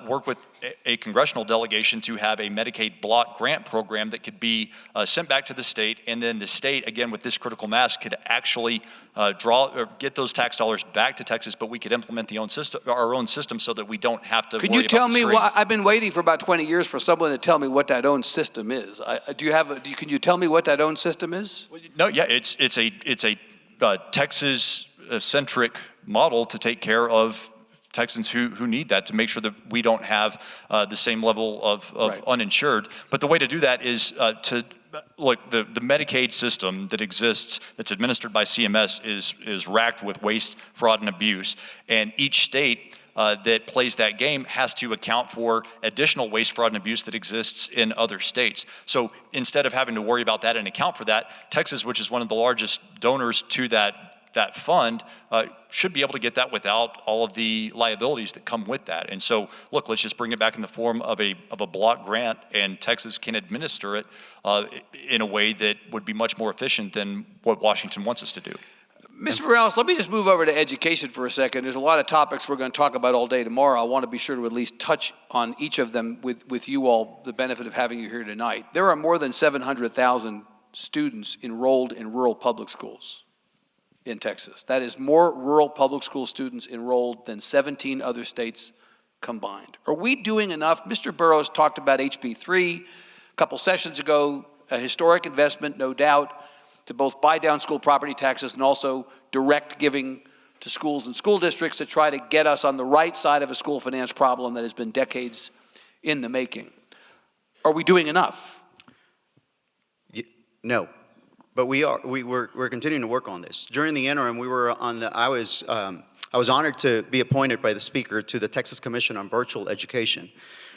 work with a congressional delegation to have a Medicaid block grant program that could be sent back to the state, and then the state, again, with this critical mass, could actually get those tax dollars back to Texas, but we could implement our own system so that we don't have to worry about the strings. Can you tell me why? I've been waiting for about 20 years for someone to tell me what that own system is. Can you tell me what that own system is? No, yeah, it's a Texas-centric model to take care of Texans who need that, to make sure that we don't have the same level of uninsured. But the way to do that is look, the Medicaid system that exists, that's administered by CMS, is racked with waste, fraud, and abuse. And each state that plays that game has to account for additional waste, fraud, and abuse that exists in other states. So instead of having to worry about that and account for that, Texas, which is one of the largest donors to that fund, should be able to get that without all of the liabilities that come with that. And so, look, let's just bring it back in the form of a block grant, and Texas can administer it in a way that would be much more efficient than what Washington wants us to do. Mr. Burrows, let me just move over to education for a second. There's a lot of topics we're going to talk about all day tomorrow. I want to be sure to at least touch on each of them with you all, the benefit of having you here tonight. There are more than 700,000 students enrolled in rural public schools in Texas. That is more rural public school students enrolled than 17 other states combined. Are we doing enough? Mr. Burrows talked about HB 3 a couple sessions ago, a historic investment, no doubt, to both buy down school property taxes and also direct giving to schools and school districts to try to get us on the right side of a school finance problem that has been decades in the making. Are we doing enough? No. But we're continuing to work on this. During the interim, I was honored to be appointed by the Speaker to the Texas Commission on Virtual Education.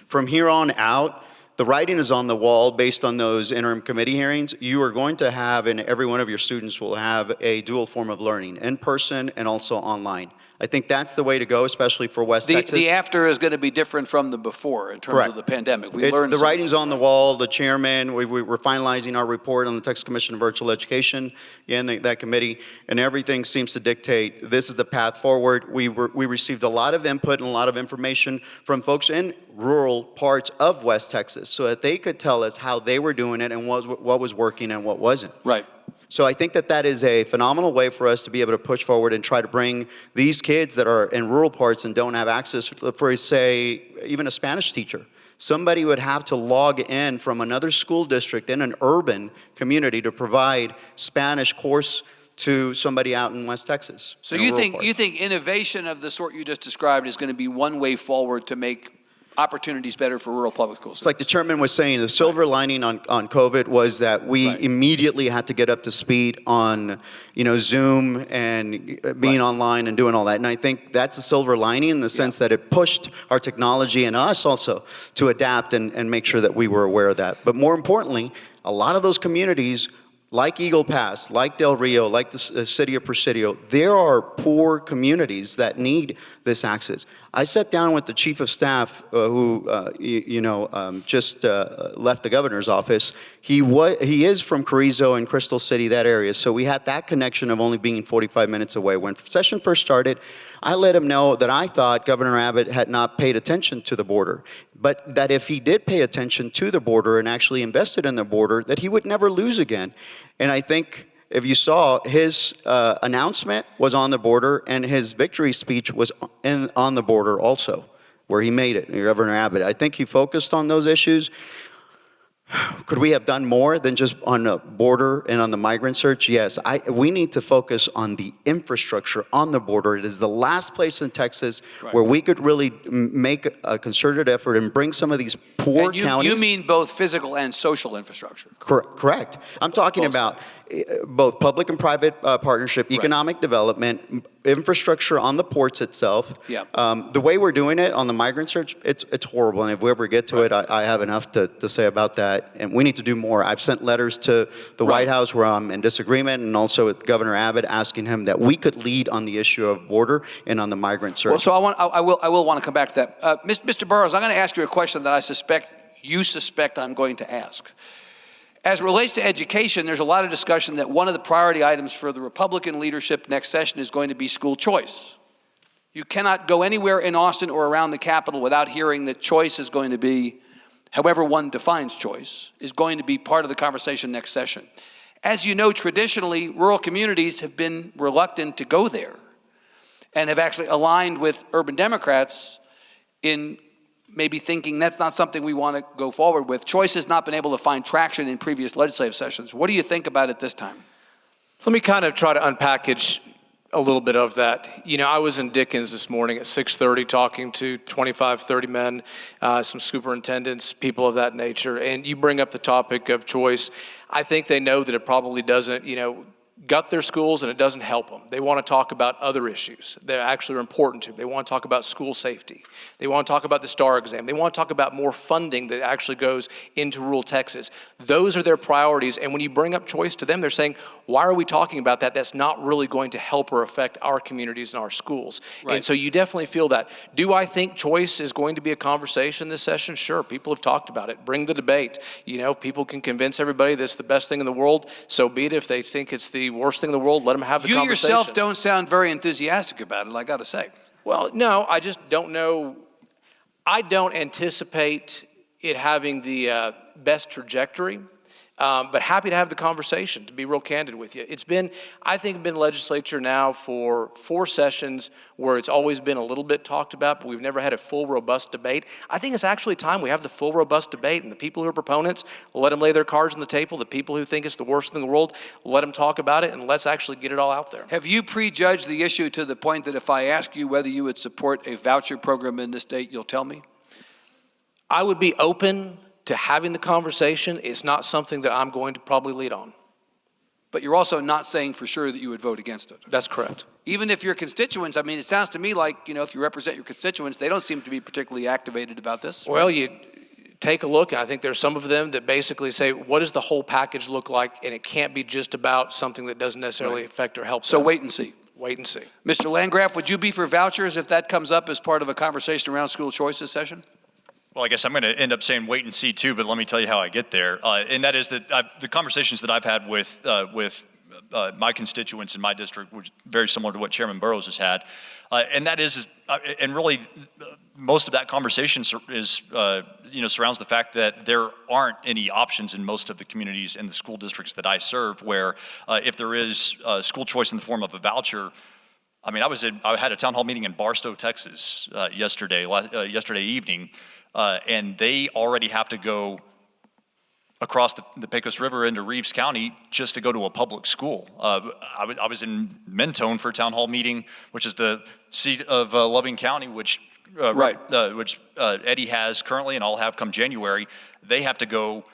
From here on out, the writing is on the wall based on those interim committee hearings. You are going to have, and every one of your students will have, a dual form of learning, in person and also online. I think that's the way to go, especially for West Texas. The after is going to be different from the before in terms Correct. of the pandemic. We It's learned the something. writing's on the wall. The chairman, we're finalizing our report on the Texas Commission on Virtual Education and that committee, and everything seems to dictate this is the path forward. We received a lot of input and a lot of information from folks in rural parts of West Texas so that they could tell us how they were doing it and what was working and what wasn't. Right. So I think that is a phenomenal way for us to be able to push forward and try to bring these kids that are in rural parts and don't have access for, say, even a Spanish teacher. Somebody would have to log in from another school district in an urban community to provide Spanish course to somebody out in West Texas. So you think innovation of the sort you just described is going to be one way forward to make opportunities better for rural public schools? It's like the chairman was saying, the silver lining on COVID was that we immediately had to get up to speed on, Zoom and being online and doing all that. And I think that's a silver lining in the sense that it pushed our technology and us also to adapt and make sure that we were aware of that. But more importantly, a lot of those communities, like Eagle Pass, like Del Rio, like the city of Presidio, there are poor communities that need this access. I sat down with the chief of staff who just left the governor's office. He is from Carrizo and Crystal City, that area. So we had that connection of only being 45 minutes away. When session first started, I let him know that I thought Governor Abbott had not paid attention to the border, but that if he did pay attention to the border and actually invested in the border, that he would never lose again. And I think if you saw, his announcement was on the border and his victory speech was on the border also, where he made it, Governor Abbott. I think he focused on those issues. Could we have done more than just on the border and on the migrant search? Yes. We need to focus on the infrastructure on the border. It is the last place in Texas where we could really make a concerted effort and bring some of these poor counties. You mean both physical and social infrastructure? Correct. I'm talking about both public and private partnership, economic development, infrastructure on the ports itself. Yeah. The way we're doing it on the migrant search, it's horrible. And if we ever get to it, I have enough to say about that. And we need to do more. I've sent letters to the White House where I'm in disagreement, and also with Governor Abbott asking him that we could lead on the issue of border and on the migrant search. Well, so I will want to come back to that. Mr. Burrows, I'm going to ask you a question that I suspect you suspect I'm going to ask. As it relates to education, there's a lot of discussion that one of the priority items for the Republican leadership next session is going to be school choice. You cannot go anywhere in Austin or around the Capitol without hearing that choice is going to be, however one defines choice, is going to be part of the conversation next session. As you know, traditionally, rural communities have been reluctant to go there and have actually aligned with urban Democrats in maybe thinking that's not something we want to go forward with. Choice has not been able to find traction in previous legislative sessions. What do you think about it this time? Let me kind of try to unpackage a little bit of that. I was in Dickens this morning at 6:30 talking to 25, 30 men, some superintendents, people of that nature, and you bring up the topic of choice. I think they know that it probably doesn't, gut their schools and it doesn't help them. They want to talk about other issues that actually are important to them. They want to talk about school safety. They want to talk about the STAR exam. They want to talk about more funding that actually goes into rural Texas. Those are their priorities. And when you bring up choice to them, they're saying, why are we talking about that? That's not really going to help or affect our communities and our schools. Right. And so you definitely feel that. Do I think choice is going to be a conversation this session? Sure. People have talked about it. Bring the debate. People can convince everybody that's the best thing in the world. So be it. If they think it's the worst thing in the world, let them have the conversation. You yourself don't sound very enthusiastic about it, I got to say. Well, no, I just don't know. I don't anticipate it having the best trajectory, but happy to have the conversation, to be real candid with you. It's been, I think, been legislature now for 4 sessions where it's always been a little bit talked about, but we've never had a full, robust debate. I think it's actually time we have the full, robust debate, and the people who are proponents, let them lay their cards on the table. The people who think it's the worst thing in the world, let them talk about it, and let's actually get it all out there. Have you prejudged the issue to the point that if I ask you whether you would support a voucher program in this state, you'll tell me? I would be open to having the conversation. It's not something that I'm going to probably lead on. But you're also not saying for sure that you would vote against it. That's correct. Even if your constituents, it sounds to me like, if you represent your constituents, they don't seem to be particularly activated about this. Well, you take a look, and I think there's some of them that basically say, what does the whole package look like? And it can't be just about something that doesn't necessarily affect or help So them. wait and see. Wait and see. Mr. Landgraf, would you be for vouchers if that comes up as part of a conversation around school choice this session? Well, I guess I'm going to end up saying wait and see too, but let me tell you how I get there. And that is that the conversations that I've had with my constituents in my district, which is very similar to what Chairman Burrows has had, and that is and really most of that conversation is surrounds the fact that there aren't any options in most of the communities and the school districts that I serve where if there is school choice in the form of a voucher. I mean, I had a town hall meeting in Barstow, Texas yesterday evening, and they already have to go across the Pecos River into Reeves County just to go to a public school. I was in Mentone for a town hall meeting, which is the seat of Loving County, which Eddie has currently and I'll have come January. They have to go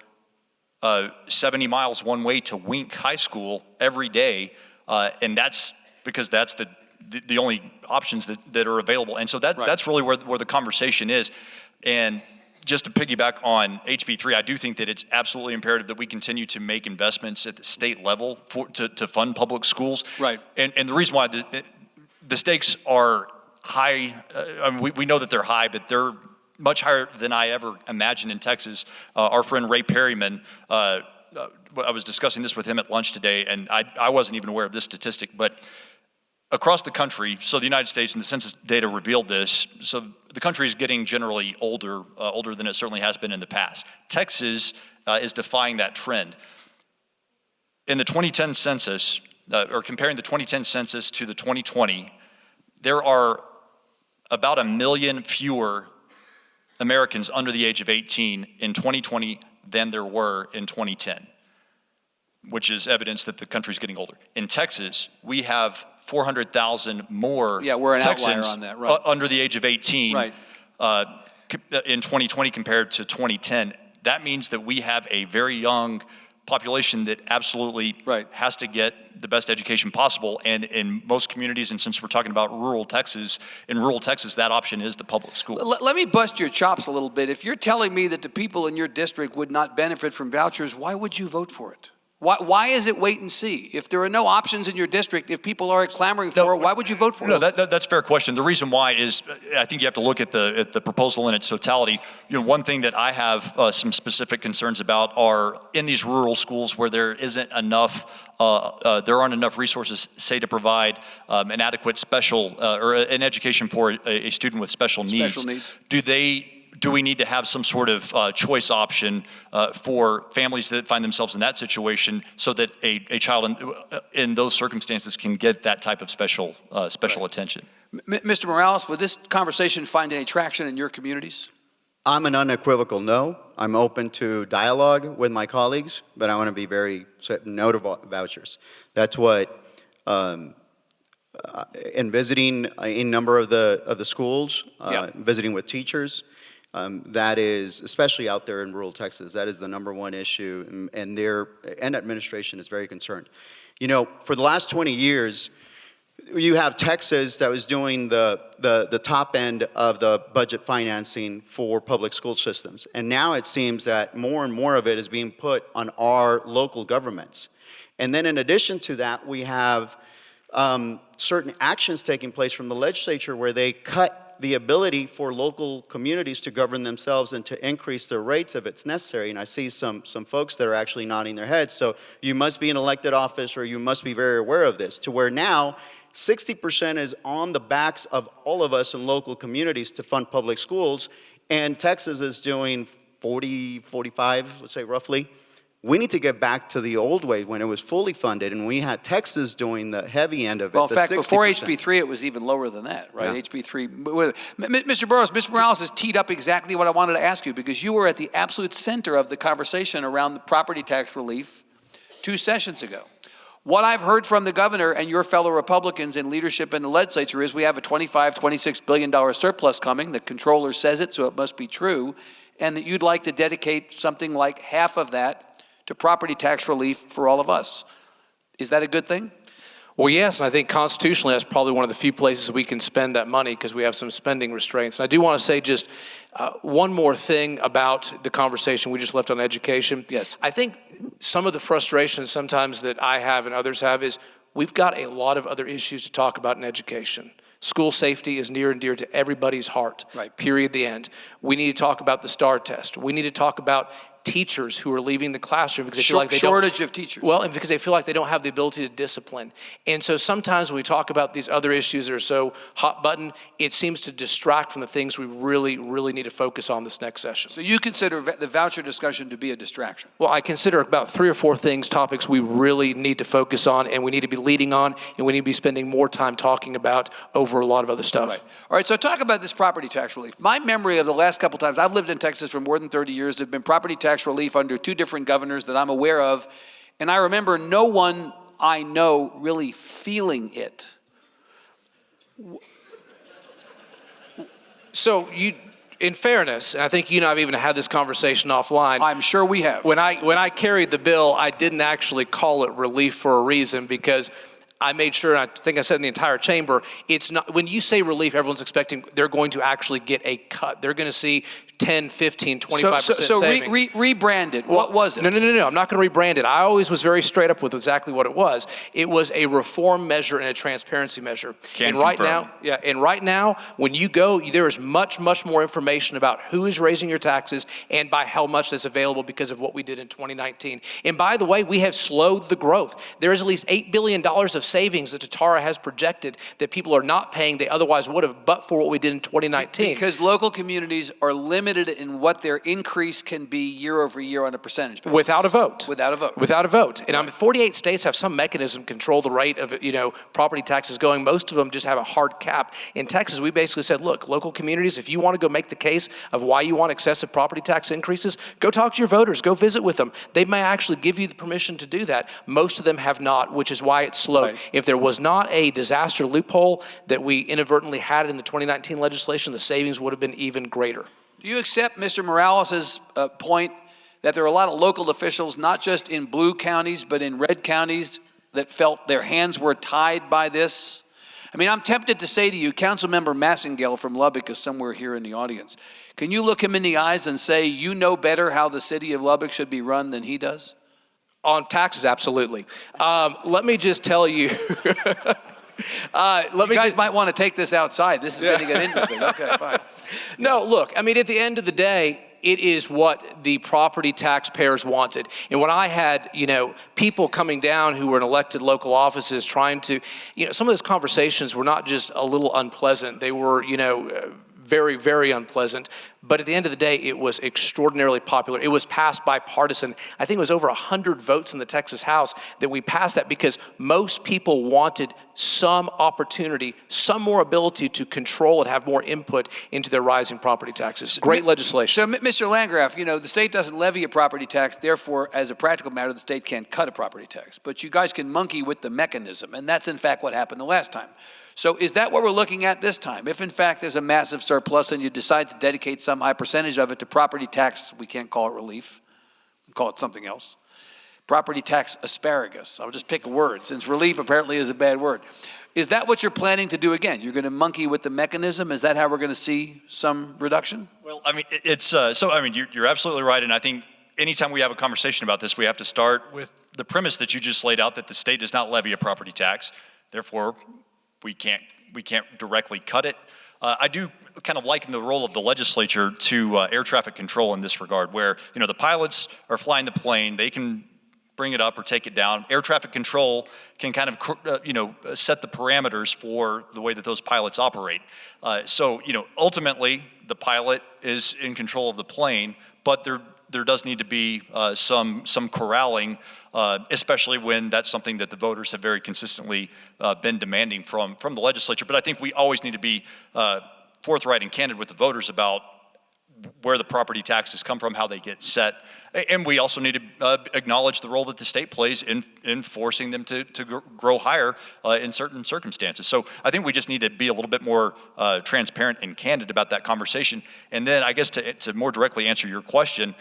70 miles one way to Wink High School every day, and that's because that's the only options that are available. And so that's really where the conversation is. And just to piggyback on HB3, I do think that it's absolutely imperative that we continue to make investments at the state level to fund public schools. Right. And the reason why the stakes are high, we know that they're high, but they're much higher than I ever imagined in Texas. Our friend Ray Perryman, I was discussing this with him at lunch today, and I wasn't even aware of this statistic, but across the country, so the United States and the census data revealed this, so the country is getting generally older than it certainly has been in the past. Texas is defying that trend. In the 2010 census, or comparing the 2010 census to the 2020, there are about 1 million fewer Americans under the age of 18 in 2020 than there were in 2010, which is evidence that the country's getting older. In Texas, we have 400,000 more we're an Texans outlier on that, right. Under the age of 18 right. In 2020 compared to 2010. That means that we have a very young population that absolutely has to get the best education possible. And in most communities, and since we're talking about rural Texas, that option is the public school. Let me bust your chops a little bit. If you're telling me that the people in your district would not benefit from vouchers, why would you vote for it? Why is it wait and see? If there are no options in your district, if people are clamoring for it, why would you vote for it? No, that's a fair question. The reason why is I think you have to look at the proposal in its totality. One thing that I have some specific concerns about are in these rural schools where there isn't enough, there aren't enough resources, say, to provide an adequate special or an education for a student with special needs. Do we need to have some sort of choice option for families that find themselves in that situation so that a child in those circumstances can get that type of special attention? Mr. Morales, would this conversation find any traction in your communities? I'm an unequivocal no. I'm open to dialogue with my colleagues, but I want to be very no to vouchers. That's what, in visiting a number of the schools, visiting with teachers, that is, especially out there in rural Texas, that is the number one issue, and administration is very concerned. For the last 20 years, you have Texas that was doing the top end of the budget financing for public school systems, and now it seems that more and more of it is being put on our local governments. And then in addition to that, we have certain actions taking place from the legislature where they cut the ability for local communities to govern themselves and to increase their rates if it's necessary. And I see some folks that are actually nodding their heads. So you must be in elected office or you must be very aware of this, to where now 60% is on the backs of all of us in local communities to fund public schools. And Texas is doing 40, 45, let's say roughly. We need to get back to the old way when it was fully funded, and we had Texas doing the heavy end of it. Well, in fact, 60%. before HB3, it was even lower than that, right? Yeah. HB3. Mr. Burrows, Mr. Morales has teed up exactly what I wanted to ask you, because you were at the absolute center of the conversation around the property tax relief 2 sessions ago. What I've heard from the governor and your fellow Republicans in leadership in the legislature is we have a $26 billion surplus coming. The controller says it, so it must be true, and that you'd like to dedicate something like half of that to property tax relief for all of us. Is that a good thing? Well, yes, and I think constitutionally that's probably one of the few places we can spend that money because we have some spending restraints. And I do want to say just one more thing about the conversation we just left on education. Yes. I think some of the frustration sometimes that I have and others have is we've got a lot of other issues to talk about in education. School safety is near and dear to everybody's heart, Right. Period, the end. We need to talk about the STAR test. We need to talk about teachers who are leaving the classroom because they feel like they shortage of teachers. Well, and because they feel like they don't have the ability to discipline. And so sometimes when we talk about these other issues that are so hot button, it seems to distract from the things we really, really need to focus on this next session. So you consider the voucher discussion to be a distraction? Well, I consider about 3 or 4 topics we really need to focus on, and we need to be leading on, and we need to be spending more time talking about over a lot of other stuff. Right. All right, so talk about this property tax relief. My memory of the last couple times, I've lived in Texas for more than 30 years, there have been property tax relief under 2 different governors that I'm aware of, and I remember no one I know really feeling it. So you, in fairness, and I think you and I have even had this conversation offline. I'm sure we have. When I carried the bill, I didn't actually call it relief for a reason, because I made sure, and I think I said in the entire chamber, it's not, when you say relief, everyone's expecting they're going to actually get a cut. They're going to see 10, 15, 25% savings. Rebrand it. What was it? No. I'm not going to rebrand it. I always was very straight up with exactly what it was. It was a reform measure and a transparency measure. And right now, when you go, there is much, much more information about who is raising your taxes and by how much that's available because of what we did in 2019. And by the way, we have slowed the growth. There is at least $8 billion of savings that Tatara has projected that people are not paying they otherwise would have, but for what we did in 2019. Because local communities are limited in what their increase can be year over year on a percentage basis. Without a vote. Without a vote. Without a vote. And 48 states have some mechanism to control the rate of, property taxes going. Most of them just have a hard cap. In Texas, we basically said, look, local communities, if you want to go make the case of why you want excessive property tax increases, go talk to your voters, go visit with them. They may actually give you the permission to do that. Most of them have not, which is why it's slow. Right. If there was not a disaster loophole that we inadvertently had in the 2019 legislation, the savings would have been even greater. Do you accept Mr. Morales' point that there are a lot of local officials, not just in blue counties, but in red counties, that felt their hands were tied by this? I mean, I'm tempted to say to you, Councilmember Massengale from Lubbock is somewhere here in the audience. Can you look him in the eyes and say, you know better how the city of Lubbock should be run than he does? On taxes, absolutely. Let me just tell you. You guys might want to take this outside. This is going to get interesting. Okay, fine. No, look, I mean, at the end of the day, it is what the property taxpayers wanted. And when I had, people coming down who were in elected local offices trying to, some of those conversations were not just a little unpleasant. They were, very, very unpleasant. But at the end of the day, it was extraordinarily popular. It was passed bipartisan. I think it was over 100 votes in the Texas House that we passed that because most people wanted some opportunity, some more ability to control and have more input into their rising property taxes. Great legislation. So, Mr. Landgraf, the state doesn't levy a property tax. Therefore, as a practical matter, the state can't cut a property tax. But you guys can monkey with the mechanism. And that's, in fact, what happened the last time. So is that what we're looking at this time? If, in fact, there's a massive surplus and you decide to dedicate some high percentage of it to property tax, we can't call it relief. We call it something else. Property tax asparagus. I'll just pick a word since relief apparently is a bad word. Is that what you're planning to do again? You're going to monkey with the mechanism? Is that how we're going to see some reduction? Well, I mean, you're absolutely right. And I think anytime we have a conversation about this, we have to start with the premise that you just laid out, that the state does not levy a property tax. Therefore, we can't directly cut it. I do kind of liken the role of the legislature to air traffic control in this regard, where the pilots are flying the plane, they can bring it up or take it down. Air traffic control can kind of set the parameters for the way that those pilots operate. So ultimately the pilot is in control of the plane, but there does need to be some corralling, especially when that's something that the voters have very consistently been demanding from the legislature. But I think we always need to be forthright and candid with the voters about where the property taxes come from, how they get set. And we also need to acknowledge the role that the state plays in forcing them to grow higher in certain circumstances. So I think we just need to be a little bit more transparent and candid about that conversation. And then I guess to more directly answer your question,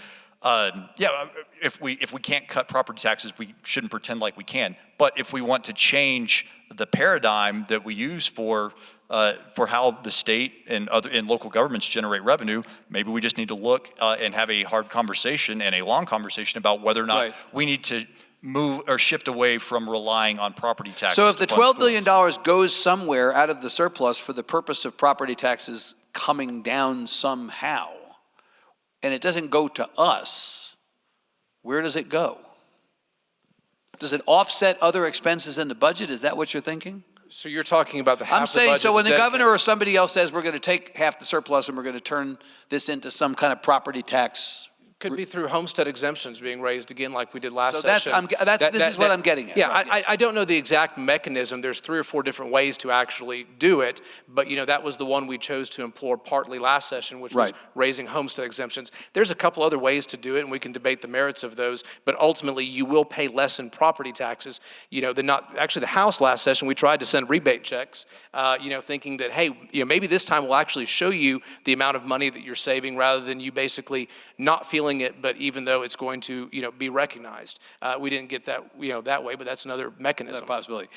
if we can't cut property taxes, we shouldn't pretend like we can. But if we want to change the paradigm that we use for how the state and local governments generate revenue, maybe we just need to look and have a hard conversation and a long conversation about whether or not we need to move or shift away from relying on property taxes. So if the to fund $12 billion goes somewhere out of the surplus for the purpose of property taxes coming down somehow, and it doesn't go to us, where does it go? Does it offset other expenses in the budget? Is that what you're thinking? So you're talking about the half I'm the saying, budget so when is the dedicated- governor or somebody else says we're going to take half the surplus and we're going to turn this into some kind of property tax. Could be through homestead exemptions being raised again like we did last So that's, session. this is what I'm getting at. Yeah, Right. I don't know the exact mechanism. There's 3 or 4 different ways to actually do it, but that was the one we chose to employ partly last session, which was Right. raising homestead exemptions. There's a couple other ways to do it, and we can debate the merits of those, but ultimately you will pay less in property taxes, than not. Actually, the House last session, we tried to send rebate checks, thinking that, hey, maybe this time we'll actually show you the amount of money that you're saving rather than you basically not feeling it, but even though it's going to, be recognized. We didn't get that, that way, but that's another mechanism. That's a possibility.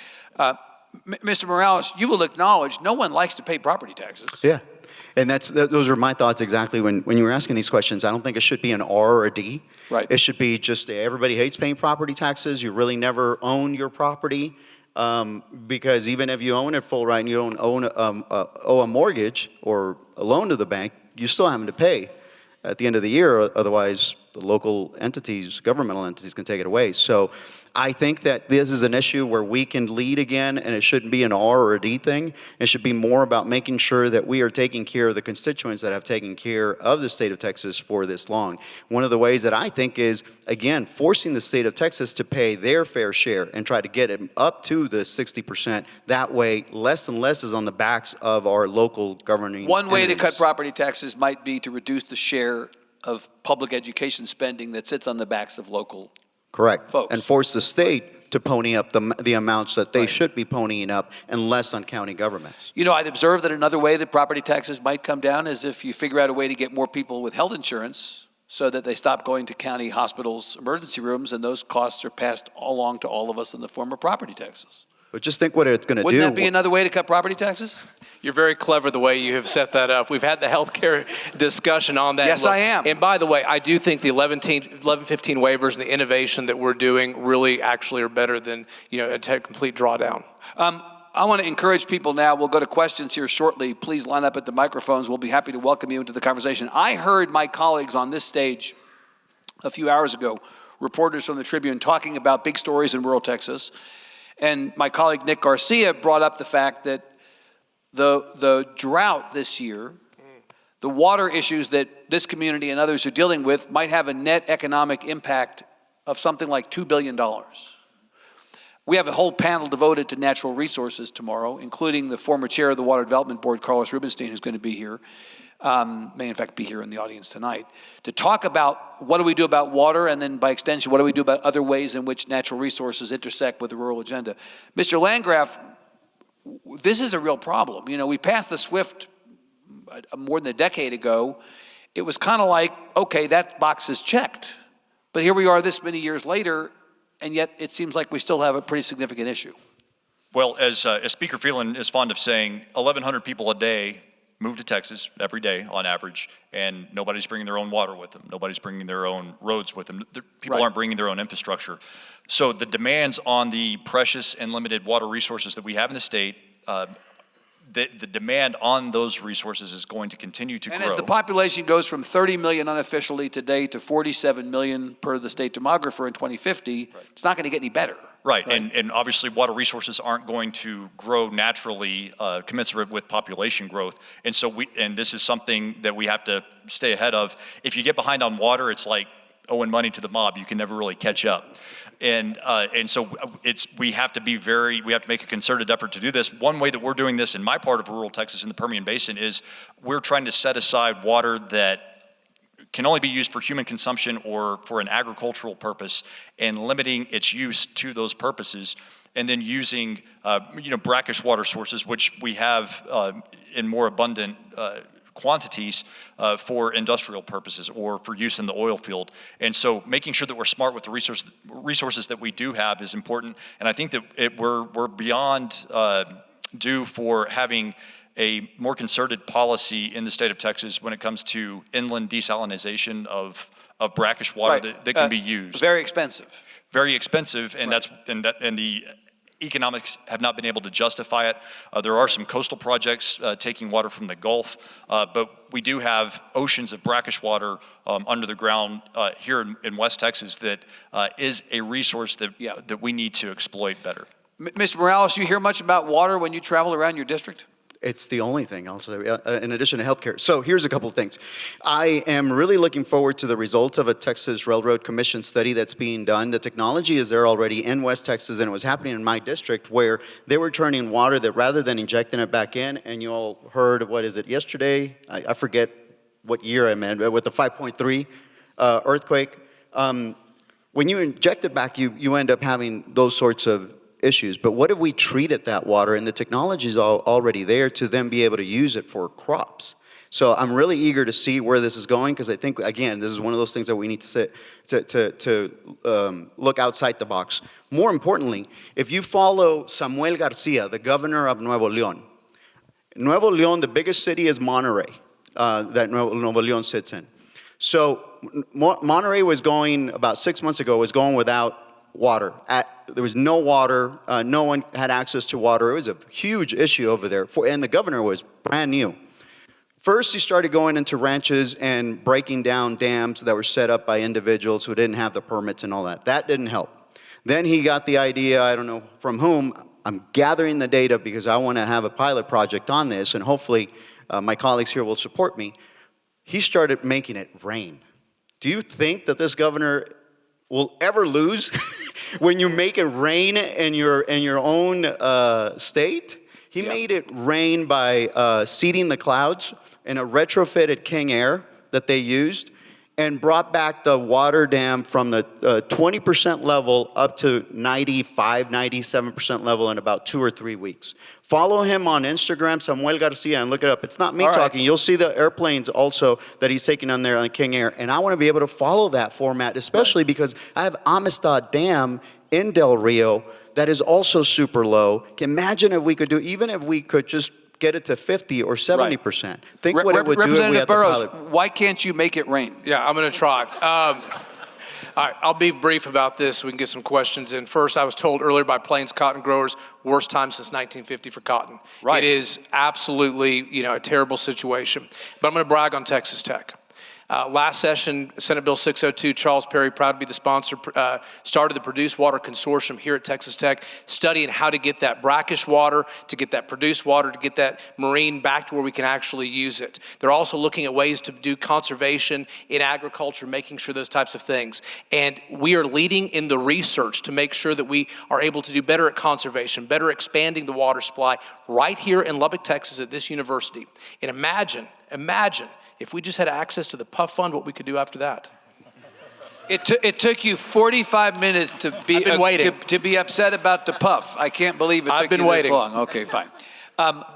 Mr. Morales, you will acknowledge no one likes to pay property taxes. Yeah. And those are my thoughts exactly when you were asking these questions. I don't think it should be an R or a D. Right. It should be just everybody hates paying property taxes. You really never own your property because even if you own it full right and you don't owe a mortgage or a loan to the bank, you're still having to pay at the end of the year. Otherwise, the local entities, governmental entities can take it away. So I think that this is an issue where we can lead again, and it shouldn't be an R or a D thing. It should be more about making sure that we are taking care of the constituents that have taken care of the state of Texas for this long. One of the ways that I think is, again, forcing the state of Texas to pay their fair share and try to get it up to the 60%. That way, less and less is on the backs of our local governing One way to entities. cut property taxes might be to reduce the share of public education spending that sits on the backs of local. Correct. Folks. And force the state to pony up the amounts that they should be ponying up and less on county governments. I'd observe that another way that property taxes might come down is if you figure out a way to get more people with health insurance so that they stop going to county hospitals' emergency rooms, and those costs are passed along to all of us in the form of property taxes. But just think what it's going to do. Wouldn't that be another way to cut property taxes? You're very clever the way you have set that up. We've had the healthcare discussion on that. Yes, I am. And by the way, I do think the 1115 waivers and the innovation that we're doing really actually are better than a complete drawdown. I want to encourage people now. We'll go to questions here shortly. Please line up at the microphones. We'll be happy to welcome you into the conversation. I heard my colleagues on this stage a few hours ago, reporters from the Tribune, talking about big stories in rural Texas. And my colleague Nick Garcia brought up the fact that the drought this year, the water issues that this community and others are dealing with might have a net economic impact of something like $2 billion. We have a whole panel devoted to natural resources tomorrow, including the former chair of the Water Development Board, Carlos Rubenstein, who's going to be here, may in fact be here in the audience tonight, to talk about what do we do about water, and then by extension, what do we do about other ways in which natural resources intersect with the rural agenda. Mr. Landgraf, this is a real problem. We passed the SWIFT more than a decade ago. It was kind of like, okay, that box is checked. But here we are this many years later, and yet it seems like we still have a pretty significant issue. Well, as Speaker Phelan is fond of saying, 1,100 people a day move to Texas every day on average, and nobody's bringing their own water with them. Nobody's bringing their own roads with them. People aren't bringing their own infrastructure. So the demands on the precious and limited water resources that we have in the state, the demand on those resources is going to continue to grow. And as the population goes from 30 million unofficially today to 47 million per the state demographer in 2050, it's not going to get any better. Right. And obviously water resources aren't going to grow naturally commensurate with population growth. And so this is something that we have to stay ahead of. If you get behind on water, it's like owing money to the mob. You can never really catch up. And so we have to make a concerted effort to do this. One way that we're doing this in my part of rural Texas in the Permian Basin is we're trying to set aside water that can only be used for human consumption or for an agricultural purpose, and limiting its use to those purposes, and then using brackish water sources, which we have in more abundant quantities for industrial purposes or for use in the oil field. And so making sure that we're smart with the resources that we do have is important. And I think that we're beyond due for having a more concerted policy in the state of Texas when it comes to inland desalination of of brackish water that can be used. Very expensive. Very expensive, and and the economics have not been able to justify it. There are some coastal projects taking water from the Gulf, but we do have oceans of brackish water under the ground here in West Texas that is a resource that we need to exploit better. Mr. Morales, you hear much about water when you travel around your district? It's the only thing, I'll say, in addition to healthcare. So here's a couple of things. I am really looking forward to the results of a Texas Railroad Commission study that's being done. The technology is there already in West Texas, and it was happening in my district where they were turning water that rather than injecting it back in, and you all heard, what is it, yesterday? I forget what year I'm in, but with the 5.3 earthquake. When you inject it back, you end up having those sorts of issues. But what if we treated that water, and the technology is already there to then be able to use it for crops? So I'm really eager to see where this is going, because I think, again, this is one of those things that we need to look outside the box. More importantly, if you follow Samuel Garcia, the governor of Nuevo León, the biggest city is Monterrey, that Nuevo León sits in. So Monterrey was going, about 6 months ago, was going without water. There was no water. No one had access to water. It was a huge issue over there. And the governor was brand new. First, he started going into ranches and breaking down dams that were set up by individuals who didn't have the permits and all that. That didn't help. Then he got the idea, I don't know from whom, I'm gathering the data because I want to have a pilot project on this, and hopefully my colleagues here will support me. He started making it rain. Do you think that this governor will ever lose when you make it rain in your own state? He made it rain by seeding the clouds in a retrofitted King Air that they used, and brought back the water dam from the 20% level up to 95, 97% level in about 2 or 3 weeks. Follow him on Instagram, Samuel Garcia, and look it up. It's not me talking. You'll see the airplanes also that he's taking on there on King Air. And I want to be able to follow that format, especially because I have Amistad Dam in Del Rio that is also super low. Imagine if we could do, even if we could just get it to 50 or 70%. Think what it would do if we had Burrows, the pilot. why can't you make it rain? Yeah, I'm going to try. All right, I'll be brief about this so we can get some questions in. First, I was told earlier by Plains cotton growers, worst time since 1950 for cotton. Right. It is absolutely, a terrible situation. But I'm going to brag on Texas Tech. Last session, Senate Bill 602, Charles Perry, proud to be the sponsor, started the Produced Water Consortium here at Texas Tech, studying how to get that brackish water, to get that produced water, to get that marine back to where we can actually use it. They're also looking at ways to do conservation in agriculture, making sure those types of things. And we are leading in the research to make sure that we are able to do better at conservation, better expanding the water supply right here in Lubbock, Texas at this university. And imagine, if we just had access to the PUF fund, what we could do after that. It took you 45 minutes to be upset about the PUF. I can't believe it took you this long. Okay, fine.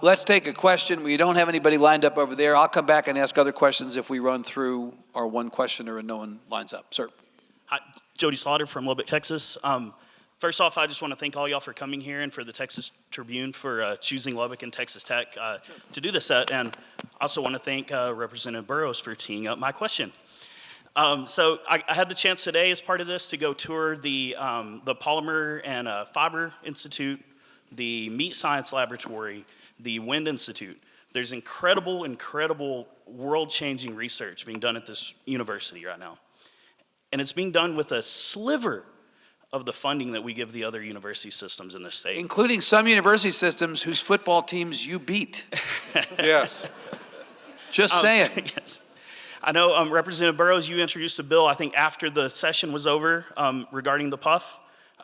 Let's take a question. We don't have anybody lined up over there. I'll come back and ask other questions if we run through our one questioner and no one lines up. Sir. Hi, Jody Slaughter from Lubbock, Texas. First off, I just want to thank all y'all for coming here and for the Texas Tribune for choosing Lubbock and Texas Tech to do this set. And I also want to thank Representative Burrows for teeing up my question. So I had the chance today as part of this to go tour the Polymer and Fiber Institute, the Meat Science Laboratory, the Wind Institute. There's incredible world-changing research being done at this university right now. And it's being done with a sliver of the funding that we give the other university systems in this state. Including some university systems whose football teams you beat. Yes. Just saying. Yes. I know Representative Burrows, you introduced a bill, I think after the session was over, regarding the PUF.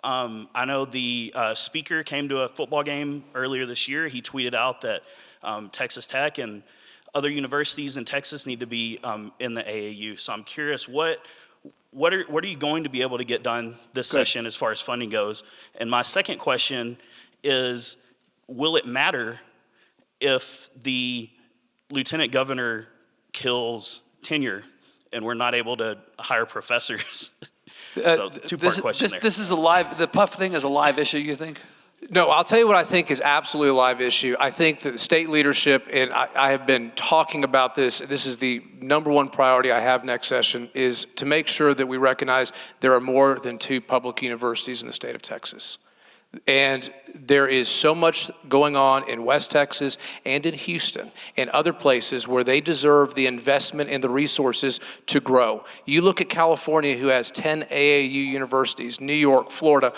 I know the speaker came to a football game earlier this year. He tweeted out that Texas Tech and other universities in Texas need to be in the AAU. So I'm curious, what are you going to be able to get done this session as far as funding goes? And my second question is, will it matter if the lieutenant governor kills tenure and we're not able to hire professors? So two-part question there. This is the PUF thing is a live issue, you think? No, I'll tell you what I think is absolutely a live issue. I think that the state leadership, and I have been talking about this is the number one priority I have next session, is to make sure that we recognize there are more than 2 public universities in the state of Texas. And there is so much going on in West Texas and in Houston and other places where they deserve the investment and the resources to grow. You look at California, who has 10 AAU universities, New York, Florida.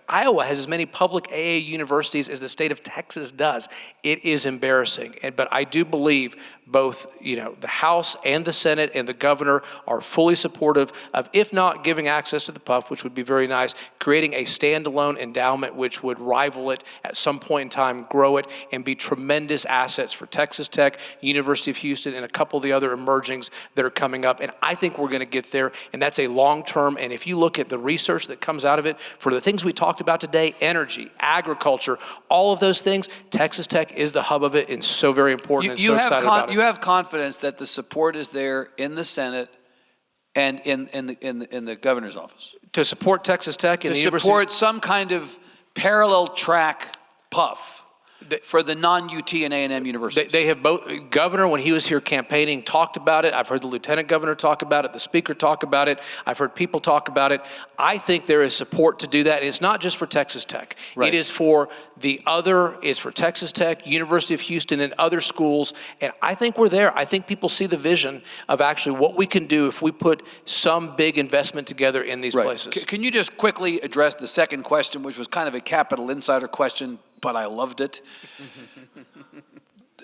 Iowa has as many public AAU universities as the state of Texas does. It is embarrassing. But I do believe both, the House and the Senate and the governor are fully supportive of, if not giving access to the PUF, which would be very nice, creating a standalone endowment which would rival it at some point in time, grow it, and be tremendous assets for Texas Tech, University of Houston, and a couple of the other emergings that are coming up. And I think we're going to get there, and that's a long term. And if you look at the research that comes out of it for the things we talked about today, energy, agriculture, all of those things, Texas Tech is the hub of it, and so very important, and so excited about it. You have confidence that the support is there in the Senate and in the governor's office to support Texas Tech and to the university, support some kind of parallel track PUF for the non-UT and A&M universities. They have both. Governor, when he was here campaigning, talked about it. I've heard the lieutenant governor talk about it, the speaker talk about it. I've heard people talk about it. I think there is support to do that. And it's not just for Texas Tech. Right. It is for Texas Tech, University of Houston, and other schools. And I think we're there. I think people see the vision of actually what we can do if we put some big investment together in these places. Can you just quickly address the second question, which was kind of a Capitol Insider question, but I loved it.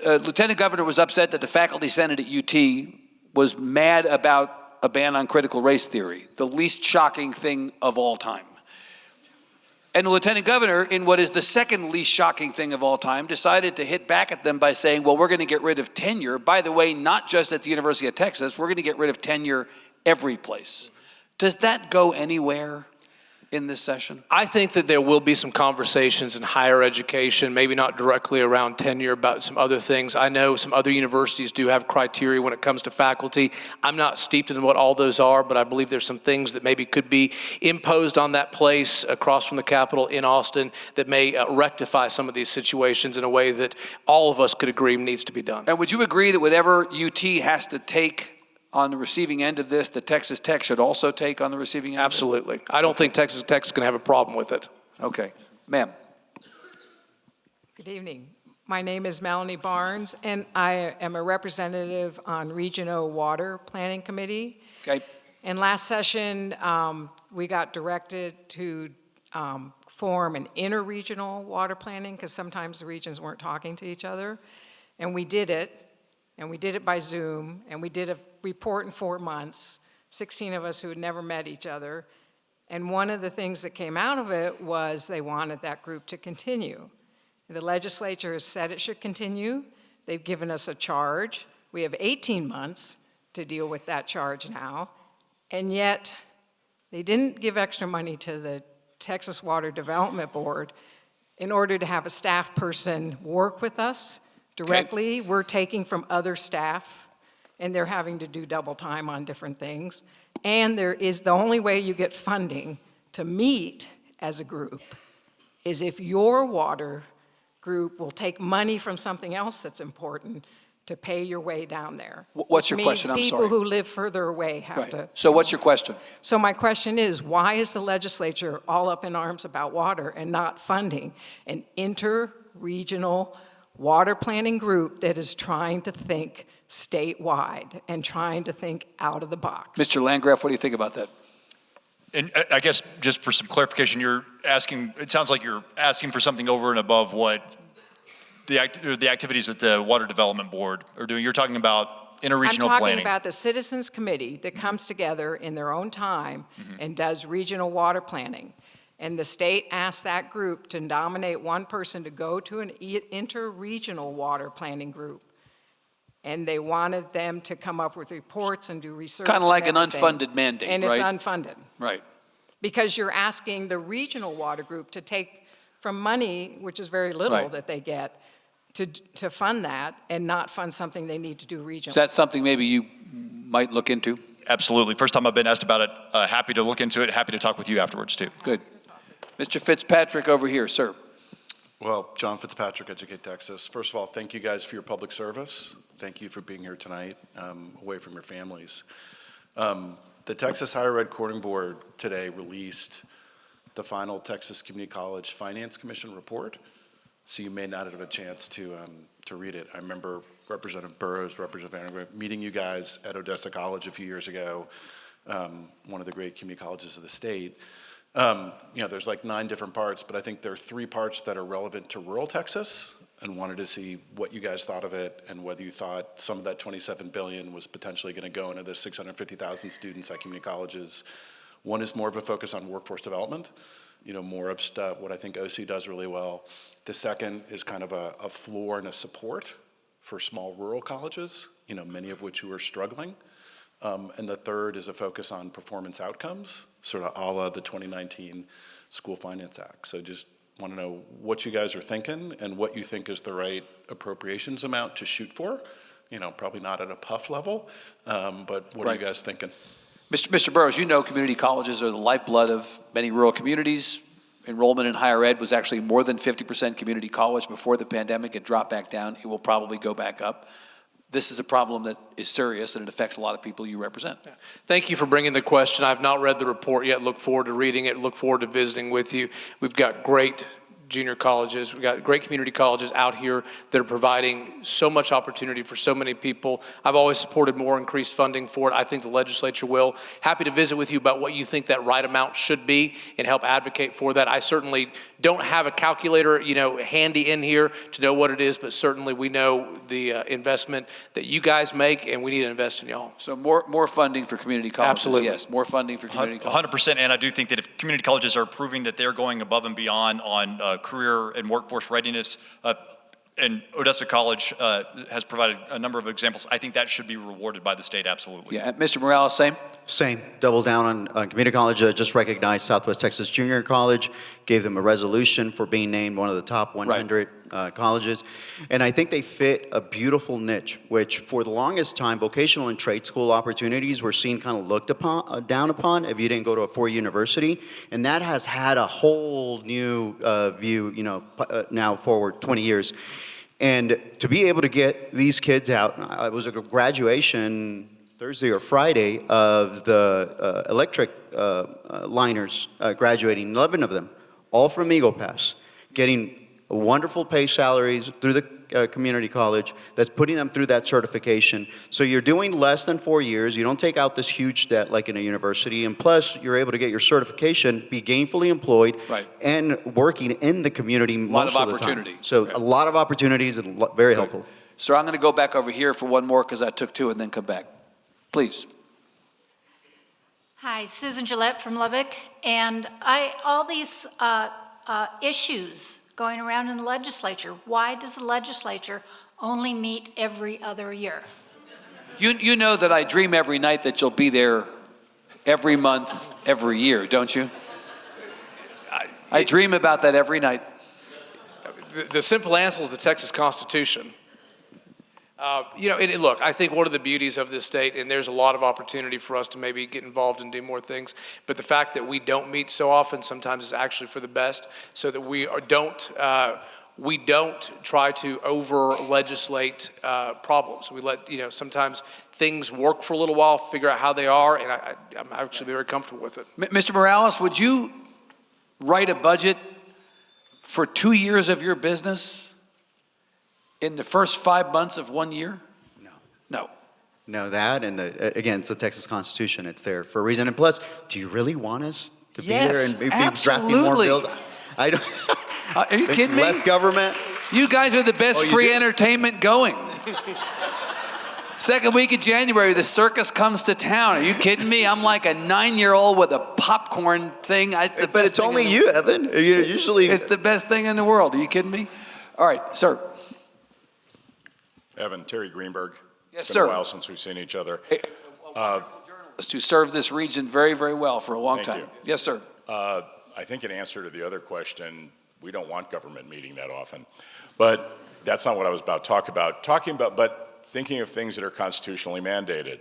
Lieutenant Governor was upset that the faculty senate at UT was mad about a ban on critical race theory, the least shocking thing of all time. And the Lieutenant Governor, in what is the second least shocking thing of all time, decided to hit back at them by saying, well, we're going to get rid of tenure. By the way, not just at the University of Texas, we're going to get rid of tenure every place. Does that go anywhere in this session? I think that there will be some conversations in higher education, maybe not directly around tenure, about some other things. I know some other universities do have criteria when it comes to faculty. I'm not steeped in what all those are, but I believe there's some things that maybe could be imposed on that place across from the Capitol in Austin that may rectify some of these situations in a way that all of us could agree needs to be done. And would you agree that whatever UT has to take on the receiving end of this, that Texas Tech should also take on the receiving end? Absolutely. I don't think Texas Tech is going to have a problem with it. Okay. Ma'am. Good evening. My name is Melanie Barnes, and I am a representative on Regional Water Planning Committee. Okay. And last session, we got directed to form an interregional water planning, because sometimes the regions weren't talking to each other. And we did it. And we did it by Zoom, and we did a report in 4 months, 16 of us who had never met each other. And one of the things that came out of it was they wanted that group to continue. The legislature has said it should continue. They've given us a charge. We have 18 months to deal with that charge now. And yet, they didn't give extra money to the Texas Water Development Board in order to have a staff person work with us directly. Okay. We're taking from other staff, and they're having to do double time on different things. And there is the only way you get funding to meet as a group is if your water group will take money from something else that's important to pay your way down there. What's your question? I'm sorry. People who live further away have to. So what's your question? So my question is, why is the legislature all up in arms about water and not funding an inter-regional water planning group that is trying to think statewide and trying to think out of the box? Mr. Landgraf, what do you think about that? And I guess just for some clarification, it sounds like you're asking for something over and above what the activities that the Water Development Board are doing. You're talking about interregional planning. I'm talking about the Citizens Committee that comes together in their own time and does regional water planning. And the state asked that group to nominate one person to go to an interregional water planning group. And they wanted them to come up with reports and do research. Kind of like an unfunded mandate, and right? And it's unfunded. Right. Because you're asking the regional water group to take from money, which is very little that they get, to fund that and not fund something they need to do regionally. Is that something maybe you might look into? Absolutely. First time I've been asked about it. Happy to look into it. Happy to talk with you afterwards, too. Good. Mr. Fitzpatrick over here, sir. Well, John Fitzpatrick, Educate Texas. First of all, thank you guys for your public service. Thank you for being here tonight, away from your families. The Texas Higher Ed Coordinating Board today released the final Texas Community College Finance Commission report, so you may not have a chance to read it. I remember Representative Burrows, Representative Landgraf meeting you guys at Odessa College a few years ago, one of the great community colleges of the state. There's like 9 different parts, but I think there are 3 parts that are relevant to rural Texas, and wanted to see what you guys thought of it and whether you thought some of that $27 billion was potentially going to go into the 650,000 students at community colleges. One is more of a focus on workforce development, more of stuff, what I think OC does really well. The second is kind of a floor and a support for small rural colleges, many of which who are struggling. And the third is a focus on performance outcomes, sort of a la the 2019 School Finance Act. So just want to know what you guys are thinking and what you think is the right appropriations amount to shoot for. Probably not at a puff level, but what are you guys thinking? Mr. Burrows, community colleges are the lifeblood of many rural communities. Enrollment in higher ed was actually more than 50% community college before the pandemic. It dropped back down. It will probably go back up. This is a problem that is serious, and it affects a lot of people you represent. Thank you for bringing the question. I've not read the report yet. Look forward to reading it. Look forward to visiting with you. We've got great junior colleges. We've got great community colleges out here that are providing so much opportunity for so many people. I've always supported more increased funding for it. I think the legislature will. Happy to visit with you about what you think that right amount should be and help advocate for that. I certainly don't have a calculator, handy in here to know what it is, but certainly we know the investment that you guys make, and we need to invest in y'all. So more funding for community colleges. Absolutely. Yes, more funding for community colleges. 100%, and I do think that if community colleges are proving that they're going above and beyond on career and workforce readiness, and Odessa College has provided a number of examples, I think that should be rewarded by the state, absolutely. Yeah, Mr. Morales, same? Same. Double down on community college. Just recognized Southwest Texas Junior College, gave them a resolution for being named one of the top 100 colleges. And I think they fit a beautiful niche, which for the longest time, vocational and trade school opportunities were seen kind of looked upon, down upon if you didn't go to a 4-year university. And that has had a whole new view, now forward 20 years. And to be able to get these kids out, it was a graduation Thursday or Friday of the electric liners graduating, 11 of them, all from Eagle Pass, getting wonderful pay salaries through the community college that's putting them through that certification. So you're doing less than 4 years. You don't take out this huge debt like in a university. And plus, you're able to get your certification, be gainfully employed, and working in the community most of the time. A lot of opportunity. So a lot of opportunities and very helpful. Sir, I'm going to go back over here for one more because I took 2 and then come back. Please. Hi, Susan Gillette from Lubbock. And all these issues going around in the legislature, why does the legislature only meet every other year? You know that I dream every night that you'll be there every month, every year, don't you? I dream about that every night. The simple answer is the Texas Constitution. Look, I think one of the beauties of this state, and there's a lot of opportunity for us to maybe get involved and do more things, but the fact that we don't meet so often sometimes is actually for the best, so that we don't try to over-legislate problems. We let, sometimes things work for a little while, figure out how they are, and I'm actually very comfortable with it. Mr. Morales, would you write a budget for 2 years of your business in the first 5 months of 1 year? No. No, that, and again, it's the Texas Constitution. It's there for a reason. And plus, do you really want us to be here and be drafting more bills? I don't. Are you kidding me? Less government? You guys are the best free entertainment going. Second week of January, the circus comes to town. Are you kidding me? I'm like a 9-year-old with a popcorn thing. But it's only you, Evan. Usually, it's the best thing in the world. Are you kidding me? All right, sir. Evan, Terry Greenberg. Yes, it's been sir. a while since we've seen each other. Journalist who served this region very, very well for a long time. You. Yes, sir. I think in answer to the other question, we don't want government meeting that often. But that's not what I was about to talk about. But thinking of things that are constitutionally mandated.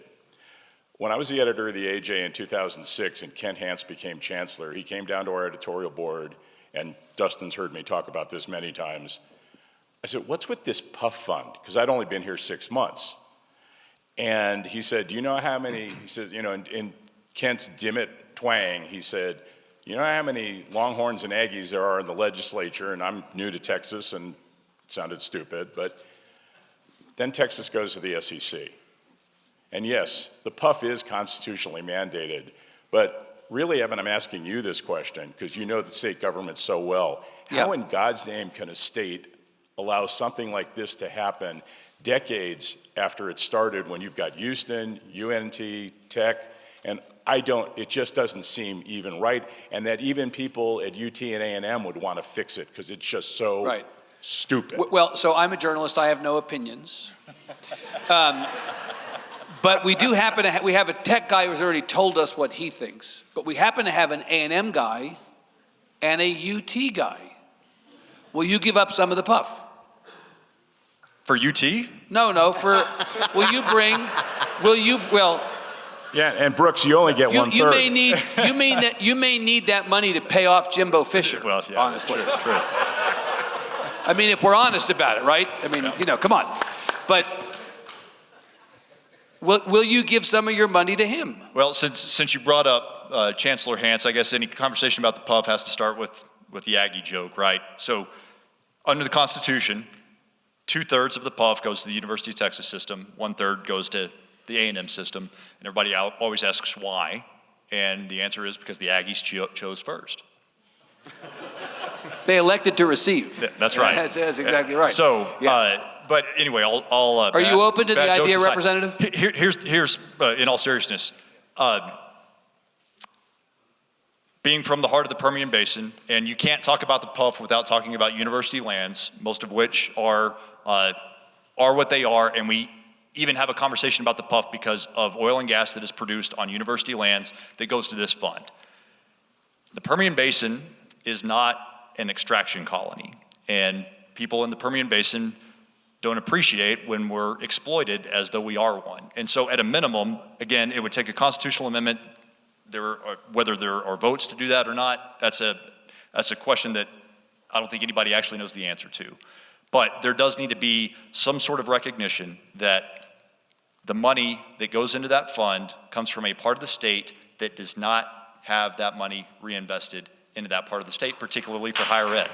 When I was the editor of the AJ in 2006 and Kent Hance became chancellor, he came down to our editorial board and Dustin's heard me talk about this many times. I said, what's with this PUF fund? Because I'd only been here 6 months. And he said, do you know how many, he says, you know, in Kent's Dimmitt twang, he said, you know how many Longhorns and Aggies there are in the legislature? And I'm new to Texas and it sounded stupid, but then Texas goes to the SEC. And yes, the PUF is constitutionally mandated, but really, Evan, I'm asking you this question because you know the state government so well. How in God's name can a state allow something like this to happen decades after it started when you've got Houston, UNT, Tech, and it just doesn't seem even right, and that even people at UT and A&M would want to fix it because it's just so stupid. Well, so I'm a journalist. I have no opinions. But we do happen to we have a tech guy who's already told us what he thinks. But we happen to have an A&M guy and a UT guy. Will you give up some of the PUF? For UT? No, for, Yeah, and Brooks, you only get one-third. You may need that money to pay off Jimbo Fisher, honestly. True. I mean, if we're honest about it, right? I mean, you know, come on. But will you give some of your money to him? Well, since you brought up Chancellor Hance, I guess any conversation about the PUF has to start with the Aggie joke, right? So under the Constitution, 2/3 of the PUF goes to the University of Texas system, 1/3 goes to the A&M system, and everybody always asks why, and the answer is because the Aggies chose first. They elected to receive. That's right. That's exactly right. So, but anyway, I'll Are you open to the idea, Representative? Here's in all seriousness, being from the heart of the Permian Basin, and you can't talk about the PUF without talking about university lands, most of which are what they are, and we even have a conversation about the PUF because of oil and gas that is produced on university lands that goes to this fund. The Permian Basin is not an extraction colony, and people in the Permian Basin don't appreciate when we're exploited as though we are one. And so at a minimum, again, it would take a constitutional amendment. Whether there are votes to do that or not, that's a question that I don't think anybody actually knows the answer to. But there does need to be some sort of recognition that the money that goes into that fund comes from a part of the state that does not have that money reinvested into that part of the state, particularly for higher ed.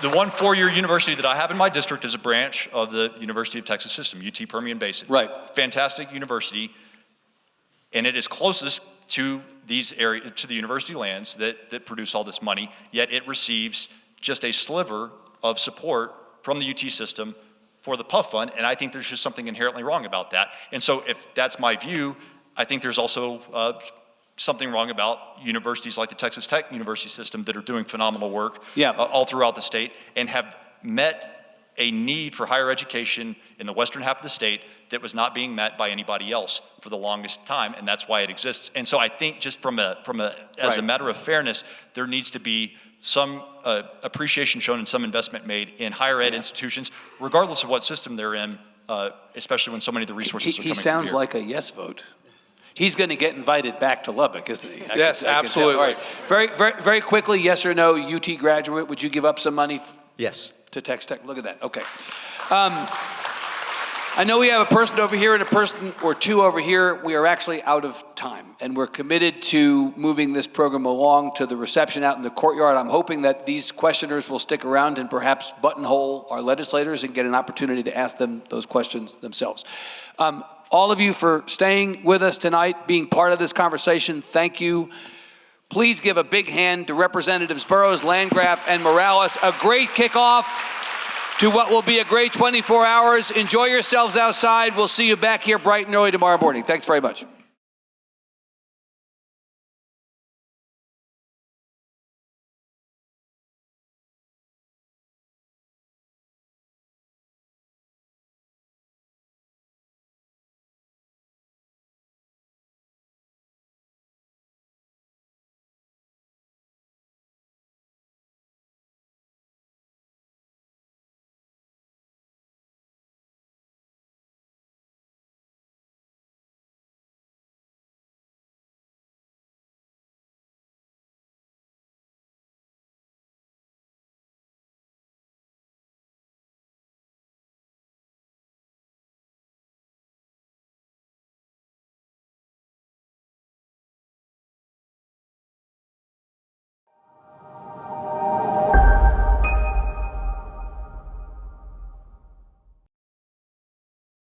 The one four-year university that I have in my district is a branch of the University of Texas system, UT Permian Basin. Right. Fantastic university, and it is closest to these areas, to the university lands that produce all this money, yet it receives just a sliver of support from the UT system for the PUF fund, and I think there's just something inherently wrong about that. And so if that's my view, I think there's also something wrong about universities like the Texas Tech University system that are doing phenomenal work all throughout the state and have met a need for higher education in the western half of the state that was not being met by anybody else for the longest time, and that's why it exists. And so I think just as a matter of fairness, there needs to be some appreciation shown and some investment made in higher ed institutions, regardless of what system they're in, especially when so many of the resources are coming from here. He sounds like a yes vote. He's going to get invited back to Lubbock, isn't he? Yes, absolutely. All right. Very quickly, yes or no, UT graduate, would you give up some money? Yes. To Texas Tech? Look at that. Okay. I know we have a person over here and a person or two over here. We are actually out of time, and we're committed to moving this program along to the reception out in the courtyard. I'm hoping that these questioners will stick around and perhaps buttonhole our legislators and get an opportunity to ask them those questions themselves. All of you for staying with us tonight, being part of this conversation, thank you. Please give a big hand to Representatives Burrows, Landgraf, and Morales. A great kickoff to what will be a great 24 hours. Enjoy yourselves outside. We'll see you back here bright and early tomorrow morning. Thanks very much.